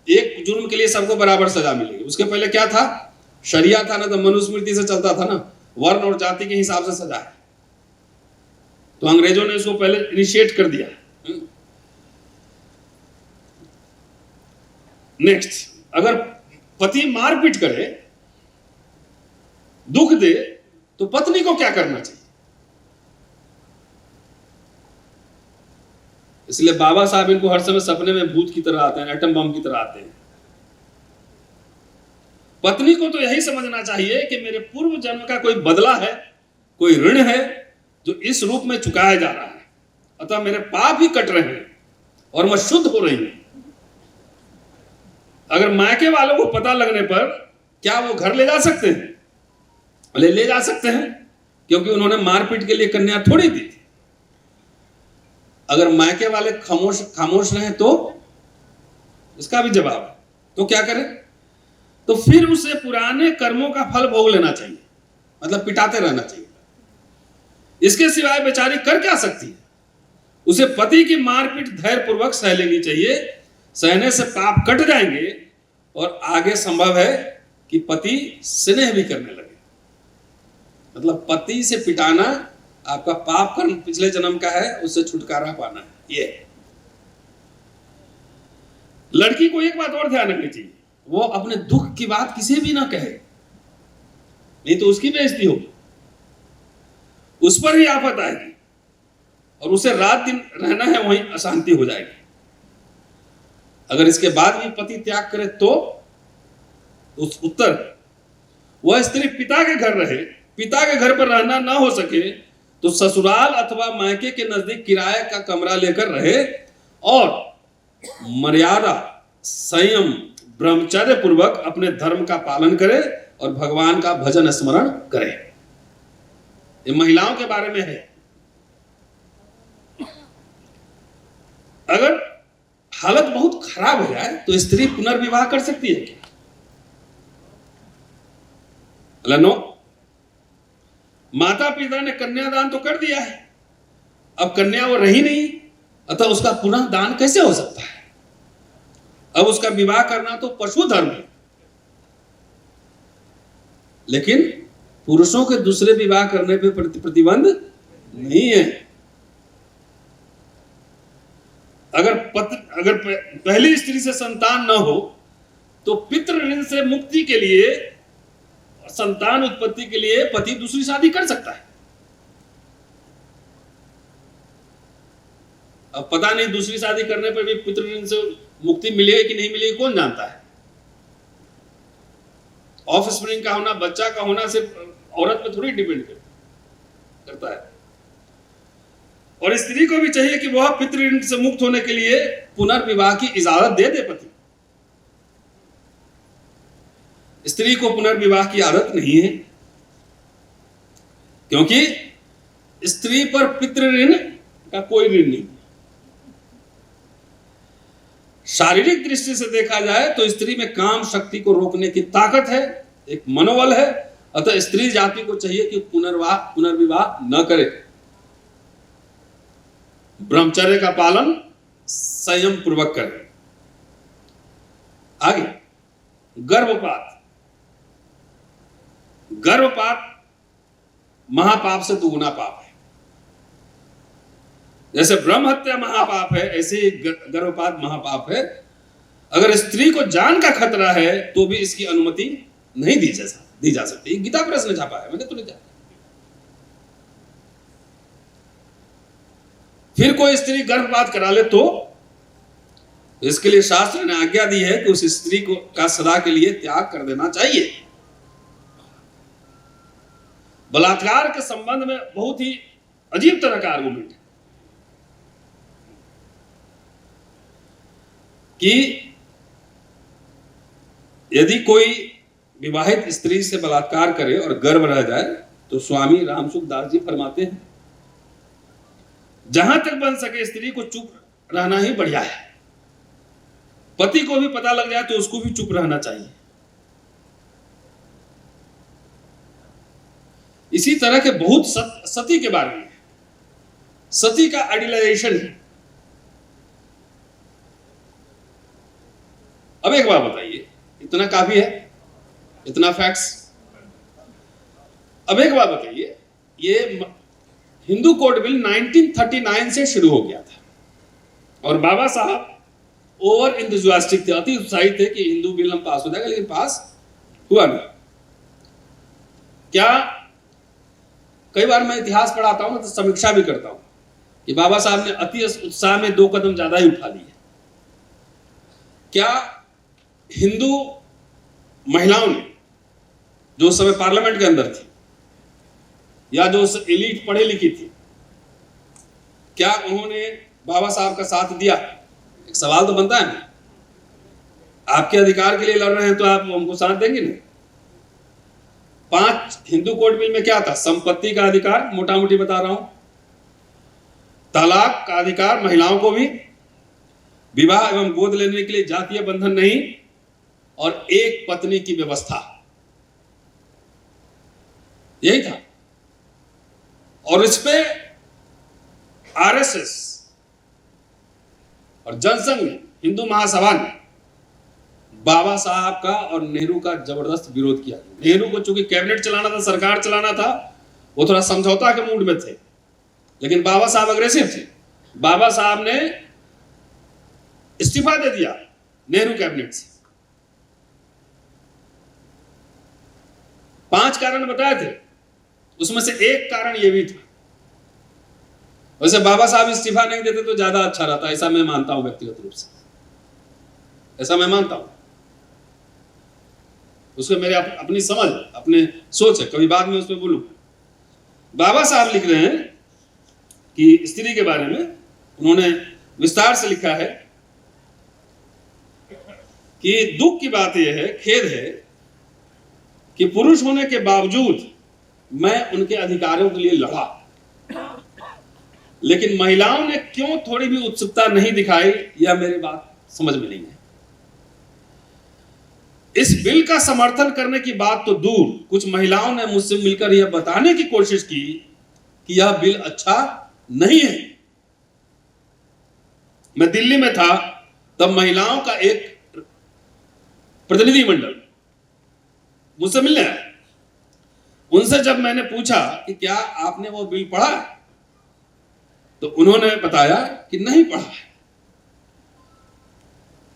एक जुर्म के लिए सबको बराबर सजा मिलेगी। उसके पहले क्या था? शरिया था ना, तो मनुस्मृति से चलता था ना, वर्ण और जाति के हिसाब से सजा है। तो अंग्रेजों ने इसको पहले इनिशिएट कर दिया। नेक्स्ट, अगर पति मारपीट करे, दुख दे, तो पत्नी को क्या करना चाहिए? इसलिए बाबा साहब इनको हर समय सपने में भूत की तरह आते हैं, एटम बम की तरह आते हैं। पत्नी को तो यही समझना चाहिए कि मेरे पूर्व जन्म का कोई बदला है, कोई ऋण है जो इस रूप में चुकाया जा रहा है, अतः मेरे पाप ही कट रहे हैं और मैं शुद्ध हो रही हूं। अगर मायके वालों को पता लगने पर क्या वो घर ले जा सकते हैं? ले जा सकते हैं, क्योंकि उन्होंने मारपीट के लिए कन्या थोड़ी दी थी। अगर मायके वाले खामोश रहे तो इसका भी जवाब है। तो क्या करें? तो फिर उसे पुराने कर्मों का फल भोग लेना चाहिए, मतलब पिटाते रहना चाहिए। इसके सिवाय बेचारी कर क्या सकती है? उसे पति की मारपीट धैर्यपूर्वक सह लेनी चाहिए। सहने से पाप कट जाएंगे और आगे संभव है कि पति स्नेह भी करने लगे। मतलब पति से पिटाना आपका पाप कर्म पिछले जन्म का है, उससे छुटकारा पाना है। ये लड़की को एक बात और ध्यान रखनी चाहिए, वो अपने दुख की बात किसी भी ना कहे, नहीं तो उसकी बेइज्जती होगी, उस पर ही आफत आएगी और उसे रात दिन रहना है वहीं अशांति हो जाएगी। अगर इसके बाद भी पति त्याग करे तो उस उत्तर, वह स्त्री पिता के घर रहे, पिता के घर पर रहना ना हो सके तो ससुराल अथवा मायके के नजदीक किराए का कमरा लेकर रहे और मर्यादा, संयम, ब्रह्मचर्य पूर्वक अपने धर्म का पालन करे और भगवान का भजन स्मरण करे। ये महिलाओं के बारे में है। अगर हालत बहुत खराब हो जाए तो स्त्री पुनर्विवाह कर सकती है क्या? नो, माता पिता ने कन्यादान तो कर दिया है, अब कन्या वो रही नहीं, अतः उसका पुनः दान कैसे हो सकता है? अब उसका विवाह करना तो पशु धर्म है। लेकिन पुरुषों के दूसरे विवाह करने पे प्रतिबंध नहीं है। अगर पहली स्त्री से संतान न हो तो पितृ ऋण से मुक्ति के लिए, संतान उत्पत्ति के लिए पति दूसरी शादी कर सकता है। अब पता नहीं दूसरी शादी करने पर भी पितृ ऋण से मुक्ति मिलेगी कि नहीं मिलेगी, कौन जानता है। ऑफ स्प्रिंग का होना, बच्चा का होना सिर्फ औरत पे थोड़ी डिपेंड करता है। और स्त्री को भी चाहिए कि वह पितृ ऋण से मुक्त होने के लिए पुनर्विवाह की इजाजत दे दे पति। स्त्री को पुनर्विवाह की आदत नहीं है, क्योंकि स्त्री पर पितृ ऋण का कोई ऋण नहीं। शारीरिक दृष्टि से देखा जाए तो स्त्री में काम शक्ति को रोकने की ताकत है, एक मनोबल है, अतः स्त्री जाति को चाहिए कि पुनर्विवाह न करे, ब्रह्मचर्य का पालन संयम पूर्वक करे। आगे, गर्भपात महापाप से दुगुना पाप है। जैसे ब्रह्म हत्या महापाप है, ऐसे ही गर्भपात महापाप है। अगर स्त्री को जान का खतरा है तो भी इसकी अनुमति नहीं दी जा सकती। गीता प्रेस ने छापा है, मैंने तो नहीं छापा। फिर कोई स्त्री गर्भपात करा ले तो इसके लिए शास्त्र ने आज्ञा दी है कि उस स्त्री को का सदा के लिए त्याग कर देना चाहिए। बलात्कार के संबंध में बहुत ही अजीब तरह का आर्गुमेंट है कि यदि कोई विवाहित स्त्री से बलात्कार करे और गर्भ रह जाए तो स्वामी रामसुख दास जी फरमाते हैं जहां तक बन सके स्त्री को चुप रहना ही बढ़िया है। पति को भी पता लग जाए तो उसको भी चुप रहना चाहिए। इसी तरह के बहुत सती के बारे में, सती का आइडियलाइजेशन है। अब एक बात बताइए, इतना काफी है, इतना फैक्ट्स। अब एक बात बताइए, ये हिंदू कोड बिल 1939 से शुरू हो गया था और बाबा साहब ओवर इंथुजियास्टिक थे, अति उत्साहित थे कि हिंदू बिल हम पास हो जाएगा, लेकिन पास हुआ नहीं। क्या कई बार मैं इतिहास पढ़ाता हूं तो समीक्षा भी करता हूं कि बाबा साहब ने अति उत्साह में 2 कदम ज्यादा ही उठा लिए। क्या हिंदू महिलाओं ने जो उस समय पार्लियामेंट के अंदर थी या जो एलीट पढ़ी लिखी थी, क्या उन्होंने बाबा साहब का साथ दिया? एक सवाल तो बनता है ना, आपके अधिकार के लिए लड़ रहे हैं तो आप हमको साथ देंगे ना। 5 हिंदू कोड बिल में क्या था? संपत्ति का अधिकार, मोटा मोटी बता रहा हूं, तलाक का अधिकार महिलाओं को भी, विवाह एवं गोद लेने के लिए जातीय बंधन नहीं, और एक पत्नी की व्यवस्था, यही था। और इस पे आरएसएस और जनसंघ ने, हिंदू महासभा ने बाबा साहब का और नेहरू का जबरदस्त विरोध किया। नेहरू को चूंकि कैबिनेट चलाना था, सरकार चलाना था, वो थोड़ा समझौता के मूड में थे, लेकिन बाबा साहब अग्रेसिव थे। बाबा साहब ने इस्तीफा दे दिया नेहरू कैबिनेट से। 5 कारण बताए थे, उसमें से एक कारण यह भी था। वैसे बाबा साहब इस्तीफा नहीं देते तो ज्यादा अच्छा रहता, ऐसा मैं मानता हूं व्यक्तिगत रूप से, ऐसा मैं मानता हूं। उसमें मेरे अपनी समझ, अपने सोच है, कभी बाद में उस पर बोलूं। बाबा साहब लिख रहे हैं कि स्त्री के बारे में उन्होंने विस्तार से लिखा है कि दुख की बात यह है, खेद है कि पुरुष होने के बावजूद मैं उनके अधिकारों के लिए लड़ा, लेकिन महिलाओं ने क्यों थोड़ी भी उत्सुकता नहीं दिखाई, यह मेरी बात समझ में नहीं है। इस बिल का समर्थन करने की बात तो दूर, कुछ महिलाओं ने मुझसे मिलकर यह बताने की कोशिश की कि यह बिल अच्छा नहीं है। मैं दिल्ली में था, तब महिलाओं का एक प्रतिनिधिमंडल मुझसे मिलने आया। उनसे जब मैंने पूछा कि क्या आपने वो बिल पढ़ा, तो उन्होंने बताया कि नहीं पढ़ा है।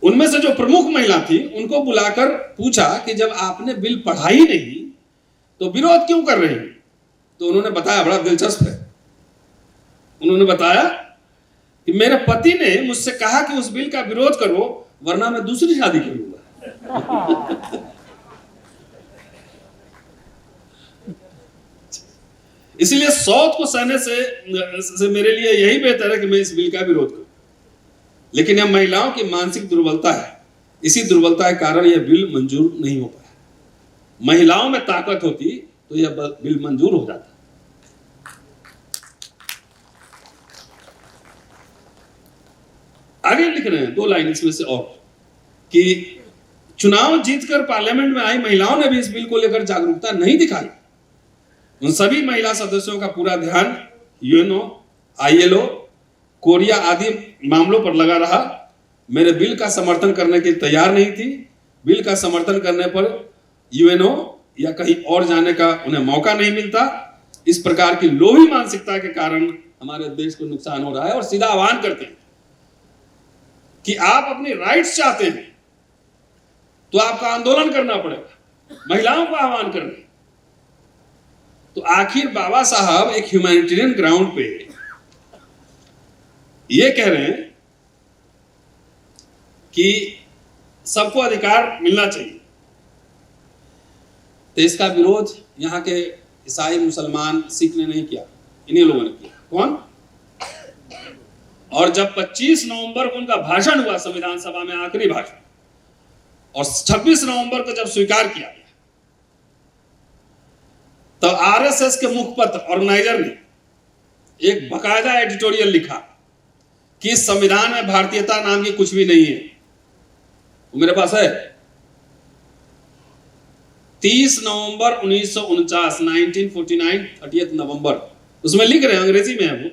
उनमें से जो प्रमुख महिला थी, उनको बुलाकर पूछा कि जब आपने बिल पढ़ा ही नहीं तो विरोध क्यों कर रहे हैं? तो उन्होंने बताया, बड़ा दिलचस्प है, उन्होंने बताया कि मेरे पति ने मुझसे कहा कि उस बिल का विरोध करो वरना मैं दूसरी शादी करूंगा। इसलिए सौत को सहने से मेरे लिए यही बेहतर है कि मैं इस बिल का विरोध करूं। लेकिन यह महिलाओं की मानसिक दुर्बलता है, इसी दुर्बलता के कारण यह बिल मंजूर नहीं हो पाया। महिलाओं में ताकत होती तो यह बिल मंजूर हो जाता। आगे लिख रहे हैं 2 लाइन इसमें से और कि चुनाव जीतकर पार्लियामेंट में आई महिलाओं ने भी इस बिल को लेकर जागरूकता नहीं दिखाई। उन सभी महिला सदस्यों का पूरा ध्यान यूएनओ, आईएलओ, कोरिया आदि मामलों पर लगा रहा। मेरे बिल का समर्थन करने के लिए तैयार नहीं थी। बिल का समर्थन करने पर यूएनओ या कहीं और जाने का उन्हें मौका नहीं मिलता। इस प्रकार की लोभी मानसिकता के कारण हमारे देश को नुकसान हो रहा है। और सीधा आह्वान करते हैं कि आप अपनी राइट्स चाहते हैं तो आपको आंदोलन करना पड़ेगा। महिलाओं को आह्वान कर रहे हैं। तो आखिर बाबा साहब एक ह्यूमैनिटेरियन ग्राउंड पे ये कह रहे हैं कि सबको अधिकार मिलना चाहिए। तो इसका विरोध यहाँ के ईसाई, मुसलमान, सिख ने नहीं किया, इन्हीं लोगों ने किया। कौन? और जब 25 नवंबर को उनका भाषण हुआ संविधान सभा में, आखिरी भाषण, और 26 नवंबर को जब स्वीकार किया गया, तो आरएसएस के मुखपत्र ऑर्गेनाइजर ने एक बकायदा एडिटोरियल लिखा कि संविधान में भारतीयता नाम की कुछ भी नहीं है। वो मेरे पास है, 30 नवंबर 1949, 1949, 30 नवंबर, उसमें लिख रहे हैं, अंग्रेजी में है वो,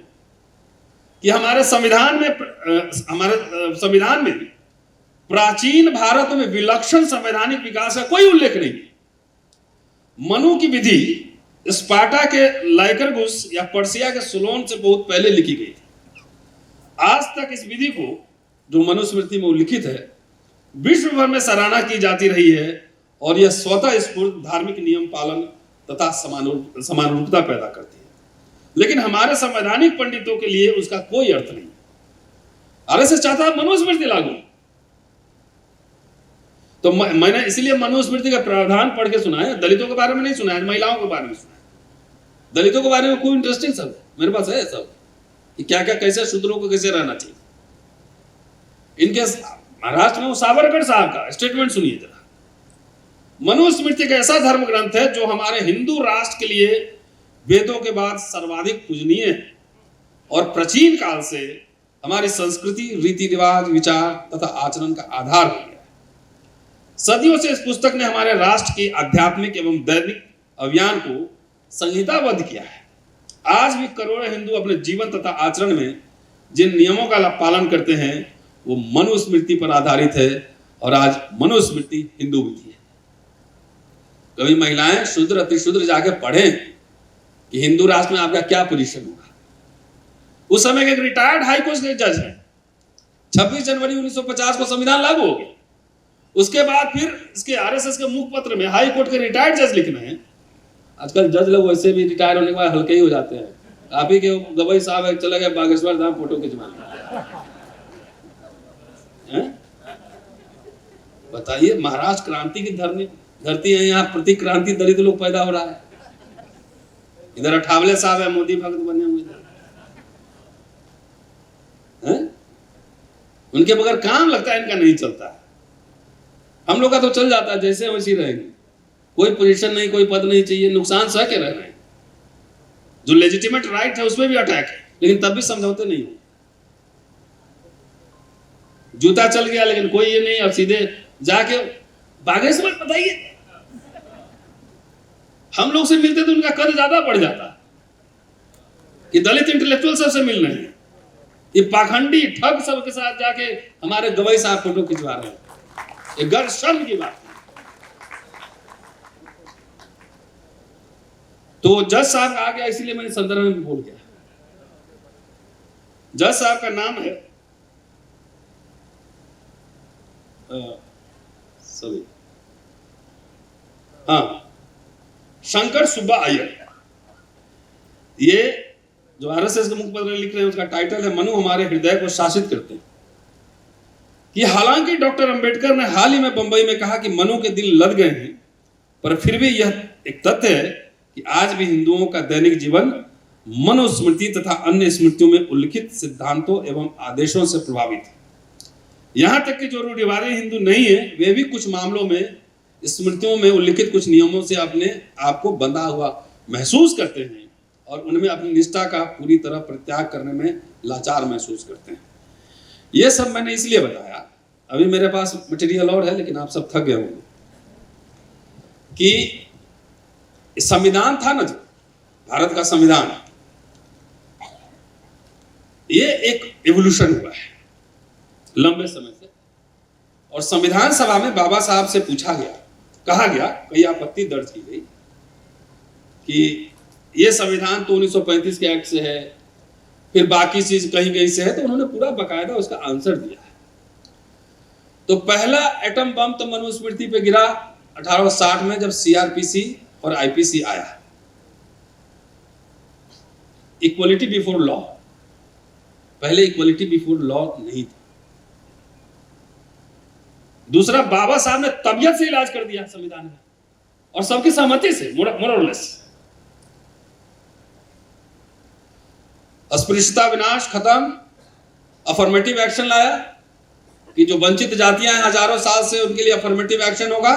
कि हमारे संविधान में प्राचीन भारत में विलक्षण संवैधानिक विकास का कोई उल्लेख नहीं है। मनु की विधि स्पार्टा के लाइकरगुस या पर्सिया के सुलोन से बहुत पहले लिखी गई थी। आज तक इस विधि को, जो मनुस्मृति में उल्लिखित है, विश्व भर में सराहना की जाती रही है और यह स्वतः स्फूर्त धार्मिक नियम पालन तथा समानुरूपता पैदा करती है। लेकिन हमारे संवैधानिक पंडितों के लिए उसका कोई अर्थ नहीं। आरएसएस चाहता है मनुस्मृति लागू, तो मैंने इसलिए मनुस्मृति का प्रावधान पढ़ के सुनाया। दलितों के बारे में नहीं सुनाया, महिलाओं के बारे में सुनाया। दलितों के बारे में कोई इंटरेस्टिंग सब मेरे पास है, सब कि क्या क्या, कैसे शूद्रों को कैसे रहना चाहिए। इनके महाराष्ट्र में सावरकर साहब का स्टेटमेंट सुनिए जरा। मनुस्मृति एक ऐसा धर्म ग्रंथ है जो हमारे हिंदू राष्ट्र के लिए वेदों के बाद सर्वाधिक पूजनीय है और प्राचीन काल से हमारी संस्कृति, रीति रिवाज, विचार तथा आचरण का आधार हो गया है। सदियों से इस पुस्तक ने हमारे राष्ट्र की आध्यात्मिक एवं दैनिक अभियान को संहिताबद्ध किया है। आज भी करोड़ों हिंदू अपने जीवन तथा आचरण में जिन नियमों का पालन करते हैं वो मनुस्मृति पर आधारित है, और आज मनुस्मृति हिंदू विधि है। कभी महिलाएं शूद्र अतिशूद्र जाके पढ़ें कि हिंदू राष्ट्र में आपका क्या पोजीशन होगा। उस समय के एक रिटायर्ड हाईकोर्ट के जज है, 26 जनवरी 1950 को संविधान लागू हो गया। उसके बाद फिर इसके आरएसएस के मुखपत्र में हाई कोर्ट के रिटायर्ड जज लिख रहे हैं। आजकल जज लोग वैसे भी रिटायर होने के बाद हल्के ही हो जाते हैं। आप ही के गवई साहब चले गए बागेश्वर धाम फोटो खिंचवाने। बताइए, महाराष्ट्र क्रांति की धरती है, यहाँ प्रति क्रांति दलित लोग पैदा हो रहा है। इधर अठावले साहब है, मोदी भक्त बने हुए हैं। उनके बगैर काम लगता है इनका नहीं चलता है। हम लोग का तो चल जाता है, जैसे वैसे रहेंगे, कोई पोजीशन नहीं, कोई पद नहीं चाहिए, नुकसान सह के रह रहे हैं। जो लेजिटिमेट राइट है उसमें भी अटैक है, लेकिन तब भी समझौते नहीं हो। जूता चल गया लेकिन कोई ये नहीं, अब सीधे जाके बागेश्वर, बताइए हम लोग से मिलते तो उनका कद ज्यादा बढ़ जाता कि दलित इंटेलेक्चुअल सबसे मिल रहे हैं। ये पाखंडी ठग सबके साथ जाके हमारे गवई साहब फोटो खिंचवा रहे हैं। ये गर्व शर्म की बात है। तो जज साहब आ गया, इसलिए मैंने संदर्भ में बोल गया। जज साहब का नाम है शंकर सुब्बा अय्यर। ये जो आरएसएस के मुखपत्र लिख रहे हैं उसका टाइटल है मनु हमारे हृदय को शासित करते हैं। कि हालांकि डॉक्टर अंबेडकर ने हाल ही में बंबई में कहा कि मनु के दिल लद गए हैं, पर फिर भी यह एक तथ्य है कि आज भी हिंदुओं का दैनिक जीवन मनुस्मृति तथा अन्य स्मृतियों में उल्लिखित सिद्धांतों एवं आदेशों से प्रभावित है। यहां तक कि जो रूढ़िवादी हिंदू नहीं है वे भी कुछ मामलों में स्मृतियों में उल्लिखित कुछ नियमों से अपने आप को बंधा हुआ महसूस करते हैं और उनमें अपनी निष्ठा का पूरी तरह परित्याग करने में लाचार महसूस करते हैं। यह सब मैंने इसलिए बताया, अभी मेरे पास मटेरियल और है लेकिन आप सब थक गए होंगे, कि संविधान था ना, जो भारत का संविधान, ये एक एवोल्यूशन हुआ है लंबे समय से। और संविधान सभा में बाबा साहब से पूछा गया, कहा गया, कई आपत्ति दर्ज की गई कि ये संविधान तो 1935 के एक्ट से है, फिर बाकी चीज कहीं कहीं से है, तो उन्होंने पूरा बकायदा उसका आंसर दिया है। तो पहला एटम बम तो मनुस्मृति पे गिरा 1860 में, जब सीआरपीसी और आईपीसी आया, इक्वलिटी बिफोर लॉ। पहले इक्वलिटी बिफोर लॉ नहीं था। दूसरा, बाबा साहब ने तबीयत से इलाज कर दिया संविधान में, और सबकी सहमति से, मोरलेस। अस्पृश्यता विनाश खत्म, अफर्मेटिव एक्शन लाया कि जो वंचित जातियां हैं हजारों साल से, उनके लिए अफर्मेटिव एक्शन होगा।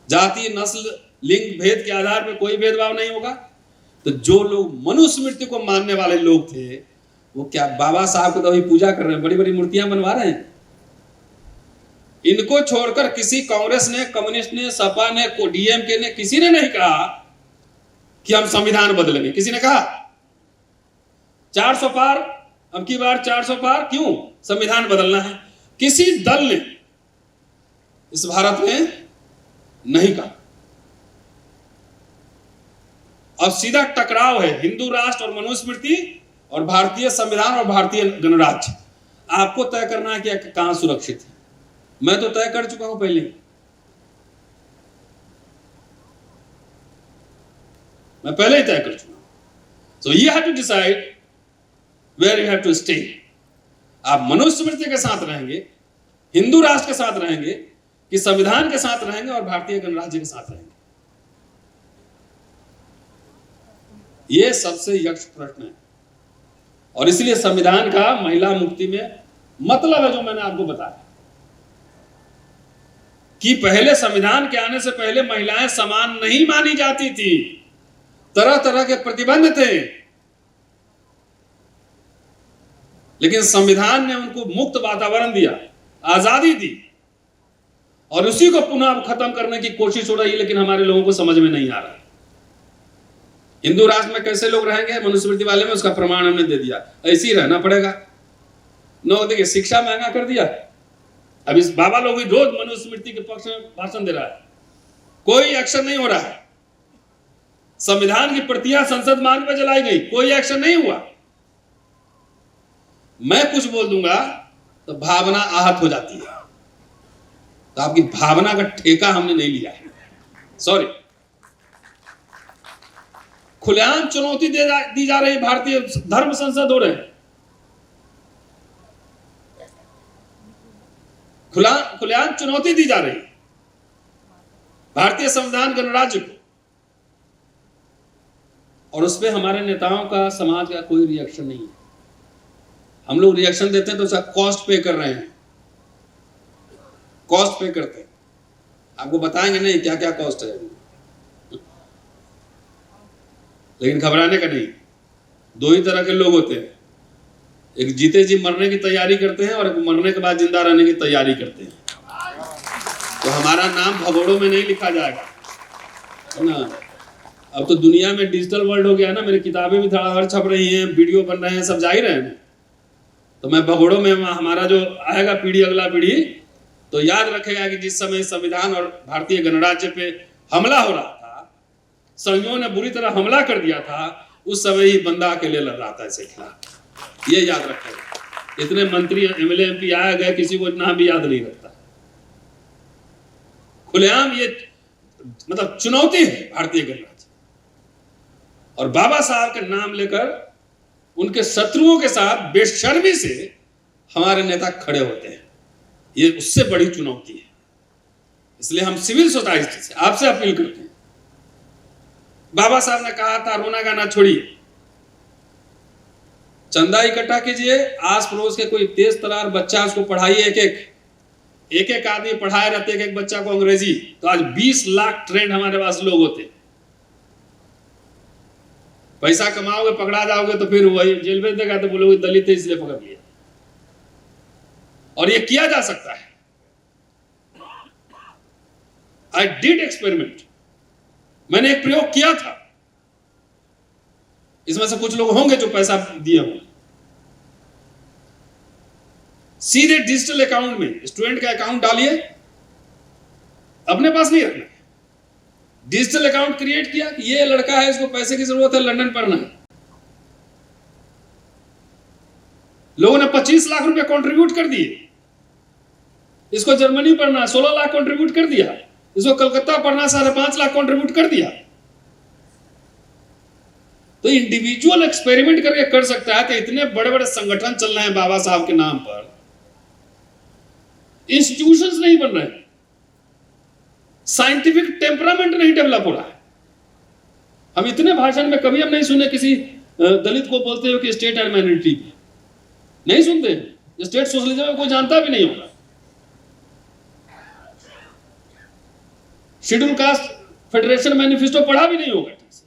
जाति, नस्ल, लिंग भेद के आधार पर कोई भेदभाव नहीं होगा। तो जो लोग मनुस्मृति को मानने वाले लोग थे, वो क्या बाबा साहब को तो अभी पूजा कर रहे हैं, बड़ी बड़ी मूर्तियां बनवा रहे हैं। इनको छोड़कर किसी कांग्रेस ने, कम्युनिस्ट ने, सपा ने, डीएमके ने, किसी ने नहीं कहा कि हम संविधान बदलेंगे। किसी ने कहा 400 पार, अब की बार 400 पार क्यों, संविधान बदलना है? किसी दल ने इस भारत में नहीं कहा। अब सीधा टकराव है हिंदू राष्ट्र और मनुस्मृति और भारतीय संविधान और भारतीय गणराज्य। आपको तय करना है कि कहां सुरक्षित है। मैं तो तय कर चुका हूं पहले, मैं पहले ही तय कर चुका हूं। So you have to decide where you have to stay. आप मनुस्मृति के साथ रहेंगे, हिंदू राष्ट्र के साथ रहेंगे, कि संविधान के साथ रहेंगे और भारतीय गणराज्य के साथ रहेंगे? यह सबसे यक्ष प्रश्न है। और इसलिए संविधान का महिला मुक्ति में मतलब है जो मैंने आपको बताया कि पहले संविधान के आने से पहले महिलाएं समान नहीं मानी जाती थी, तरह तरह के प्रतिबंध थे, लेकिन संविधान ने उनको मुक्त वातावरण दिया, आजादी दी, और उसी को पुनः खत्म करने की कोशिश हो रही है। लेकिन हमारे लोगों को समझ में नहीं आ रहा। हिंदू राष्ट्र में कैसे लोग रहेंगे, मनुस्मृति वाले में, उसका प्रमाण हमने दे दिया, ऐसे ही रहना पड़ेगा। नो, देखिए शिक्षा महंगा कर दिया। अब इस बाबा लोग भी रोज मनुस्मृति के पक्ष में भाषण दे रहा है, कोई एक्शन नहीं हो रहा है। संविधान की प्रतियां संसद मार्ग पर जलाई गई, कोई एक्शन नहीं हुआ। मैं कुछ बोल दूंगा तो भावना आहत हो जाती है, तो आपकी भावना का ठेका हमने नहीं लिया है, सॉरी। खुलेआम चुनौती दी जा रही, भारतीय धर्म संसद हो रहे हैं, खुलेआम चुनौती दी जा रही है भारतीय संविधान गणराज्य को, और उस पर हमारे नेताओं का, समाज का कोई रिएक्शन नहीं है। हम लोग रिएक्शन देते हैं तो उसका कॉस्ट पे कर रहे हैं, कॉस्ट पे करते हैं। आपको बताएंगे नहीं क्या क्या कॉस्ट है, लेकिन घबराने का नहीं। दो ही तरह के लोग होते हैं, एक जीते जी मरने की तैयारी करते हैं और एक मरने के बाद जिंदा रहने की तैयारी करते हैं। तो हमारा नाम भगोड़ों में नहीं लिखा जाएगा, है ना। अब तो दुनिया में डिजिटल वर्ल्ड हो गया ना, मेरी किताबें भी धड़ाधड़ छप रही हैं, वीडियो बन रहे हैं, सब जा ही रहे हैं। तो मैं भगोड़ों में, हमारा जो आएगा पीढ़ी, अगला पीढ़ी, तो याद रखेगा कि जिस समय संविधान और भारतीय गणराज्य पे हमला हो रहा था, संघियों ने बुरी तरह हमला कर दिया था, उस समय ही बंदा अकेले लड़ रहा था इसके खिलाफ। ये याद रखेगा। इतने मंत्री, एमएलए, एमपी आए गए, किसी को इतना भी याद नहीं रखता। खुलेआम ये मतलब चुनौती है भारतीय गणराज्य, और बाबा साहब के नाम लेकर उनके शत्रुओं के साथ बेशर्मी से हमारे नेता खड़े होते हैं। ये उससे बड़ी चुनौती है। इसलिए हम सिविल सोसाइटी से आपसे अपील करते हैं। बाबा साहब ने कहा था, रोना गाना छोड़िए, चंदा इकट्ठा कीजिए, आस पड़ोस के कोई तेज तरार बच्चा, उसको पढ़ाइए। एक एक आदमी पढ़ाए रहते, एक बच्चा को अंग्रेजी, तो आज 20 लाख ट्रेंड हमारे पास लोग होते। पैसा कमाओगे, पकड़ा जाओगे तो फिर वही जेल भेज देगा, तो बोलोगे दलित है इसलिए पकड़ लिया। और ये किया जा सकता है। आई डिड एक्सपेरिमेंट, मैंने एक प्रयोग किया था। इसमें से कुछ लोग होंगे जो पैसा दिए होंगे। सीधे डिजिटल अकाउंट में स्टूडेंट का अकाउंट डालिए, अपने पास नहीं रखना है। डिजिटल अकाउंट क्रिएट किया कि ये लड़का है, इसको पैसे की जरूरत है, लंदन पढ़ना है। लोगों ने 25 लाख रुपए कंट्रीब्यूट कर दिए। इसको जर्मनी पढ़ना 16 लाख कंट्रीब्यूट कर दिया। इसको कलकत्ता पढ़ना 5.5 लाख कंट्रीब्यूट कर दिया। तो इंडिविजुअल एक्सपेरिमेंट करके कर सकता है, तो इतने बड़े बड़े संगठन चल रहे हैं बाबा साहब के नाम पर, इंस्टीट्यूशंस नहीं बन रहे हैं, साइंटिफिक टेम्परामेंट नहीं डेवलप हो रहा है। हम इतने भाषण में कभी हम नहीं सुने किसी दलित को बोलते हो कि स्टेट एंड माइनॉरिटी, नहीं सुनते। स्टेट सोशलिज्म में कोई जानता भी नहीं होगा। शेड्यूल कास्ट फेडरेशन मैनिफेस्टो पढ़ा भी नहीं होगा ठीक से।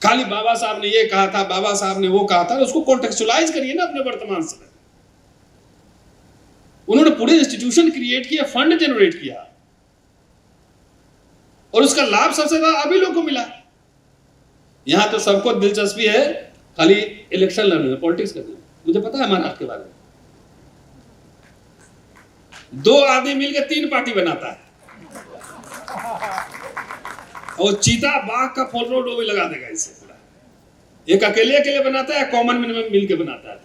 खाली बाबा साहब ने ये कहा था, बाबा साहब ने वो कहा था, उसको कॉन्टेक्चुअलाइज करिए ना अपने वर्तमान समय। उन्होंने पूरे इंस्टीट्यूशन क्रिएट किया, फंड जनरेट किया, और उसका लाभ सबसे ज्यादा अभी लोगों को मिला। यहां तो सबको दिलचस्पी है खाली इलेक्शन लड़ने में, पॉलिटिक्स करने में। मुझे पता है महाराष्ट्र के बारे में, 2 आदमी मिलकर 3 पार्टी बनाता है, और चीता बाघ का फोटो भी लगा देगा इससे पूरा। एक अकेले अकेले बनाता है, कॉमन मिनिमम मिलकर बनाता है।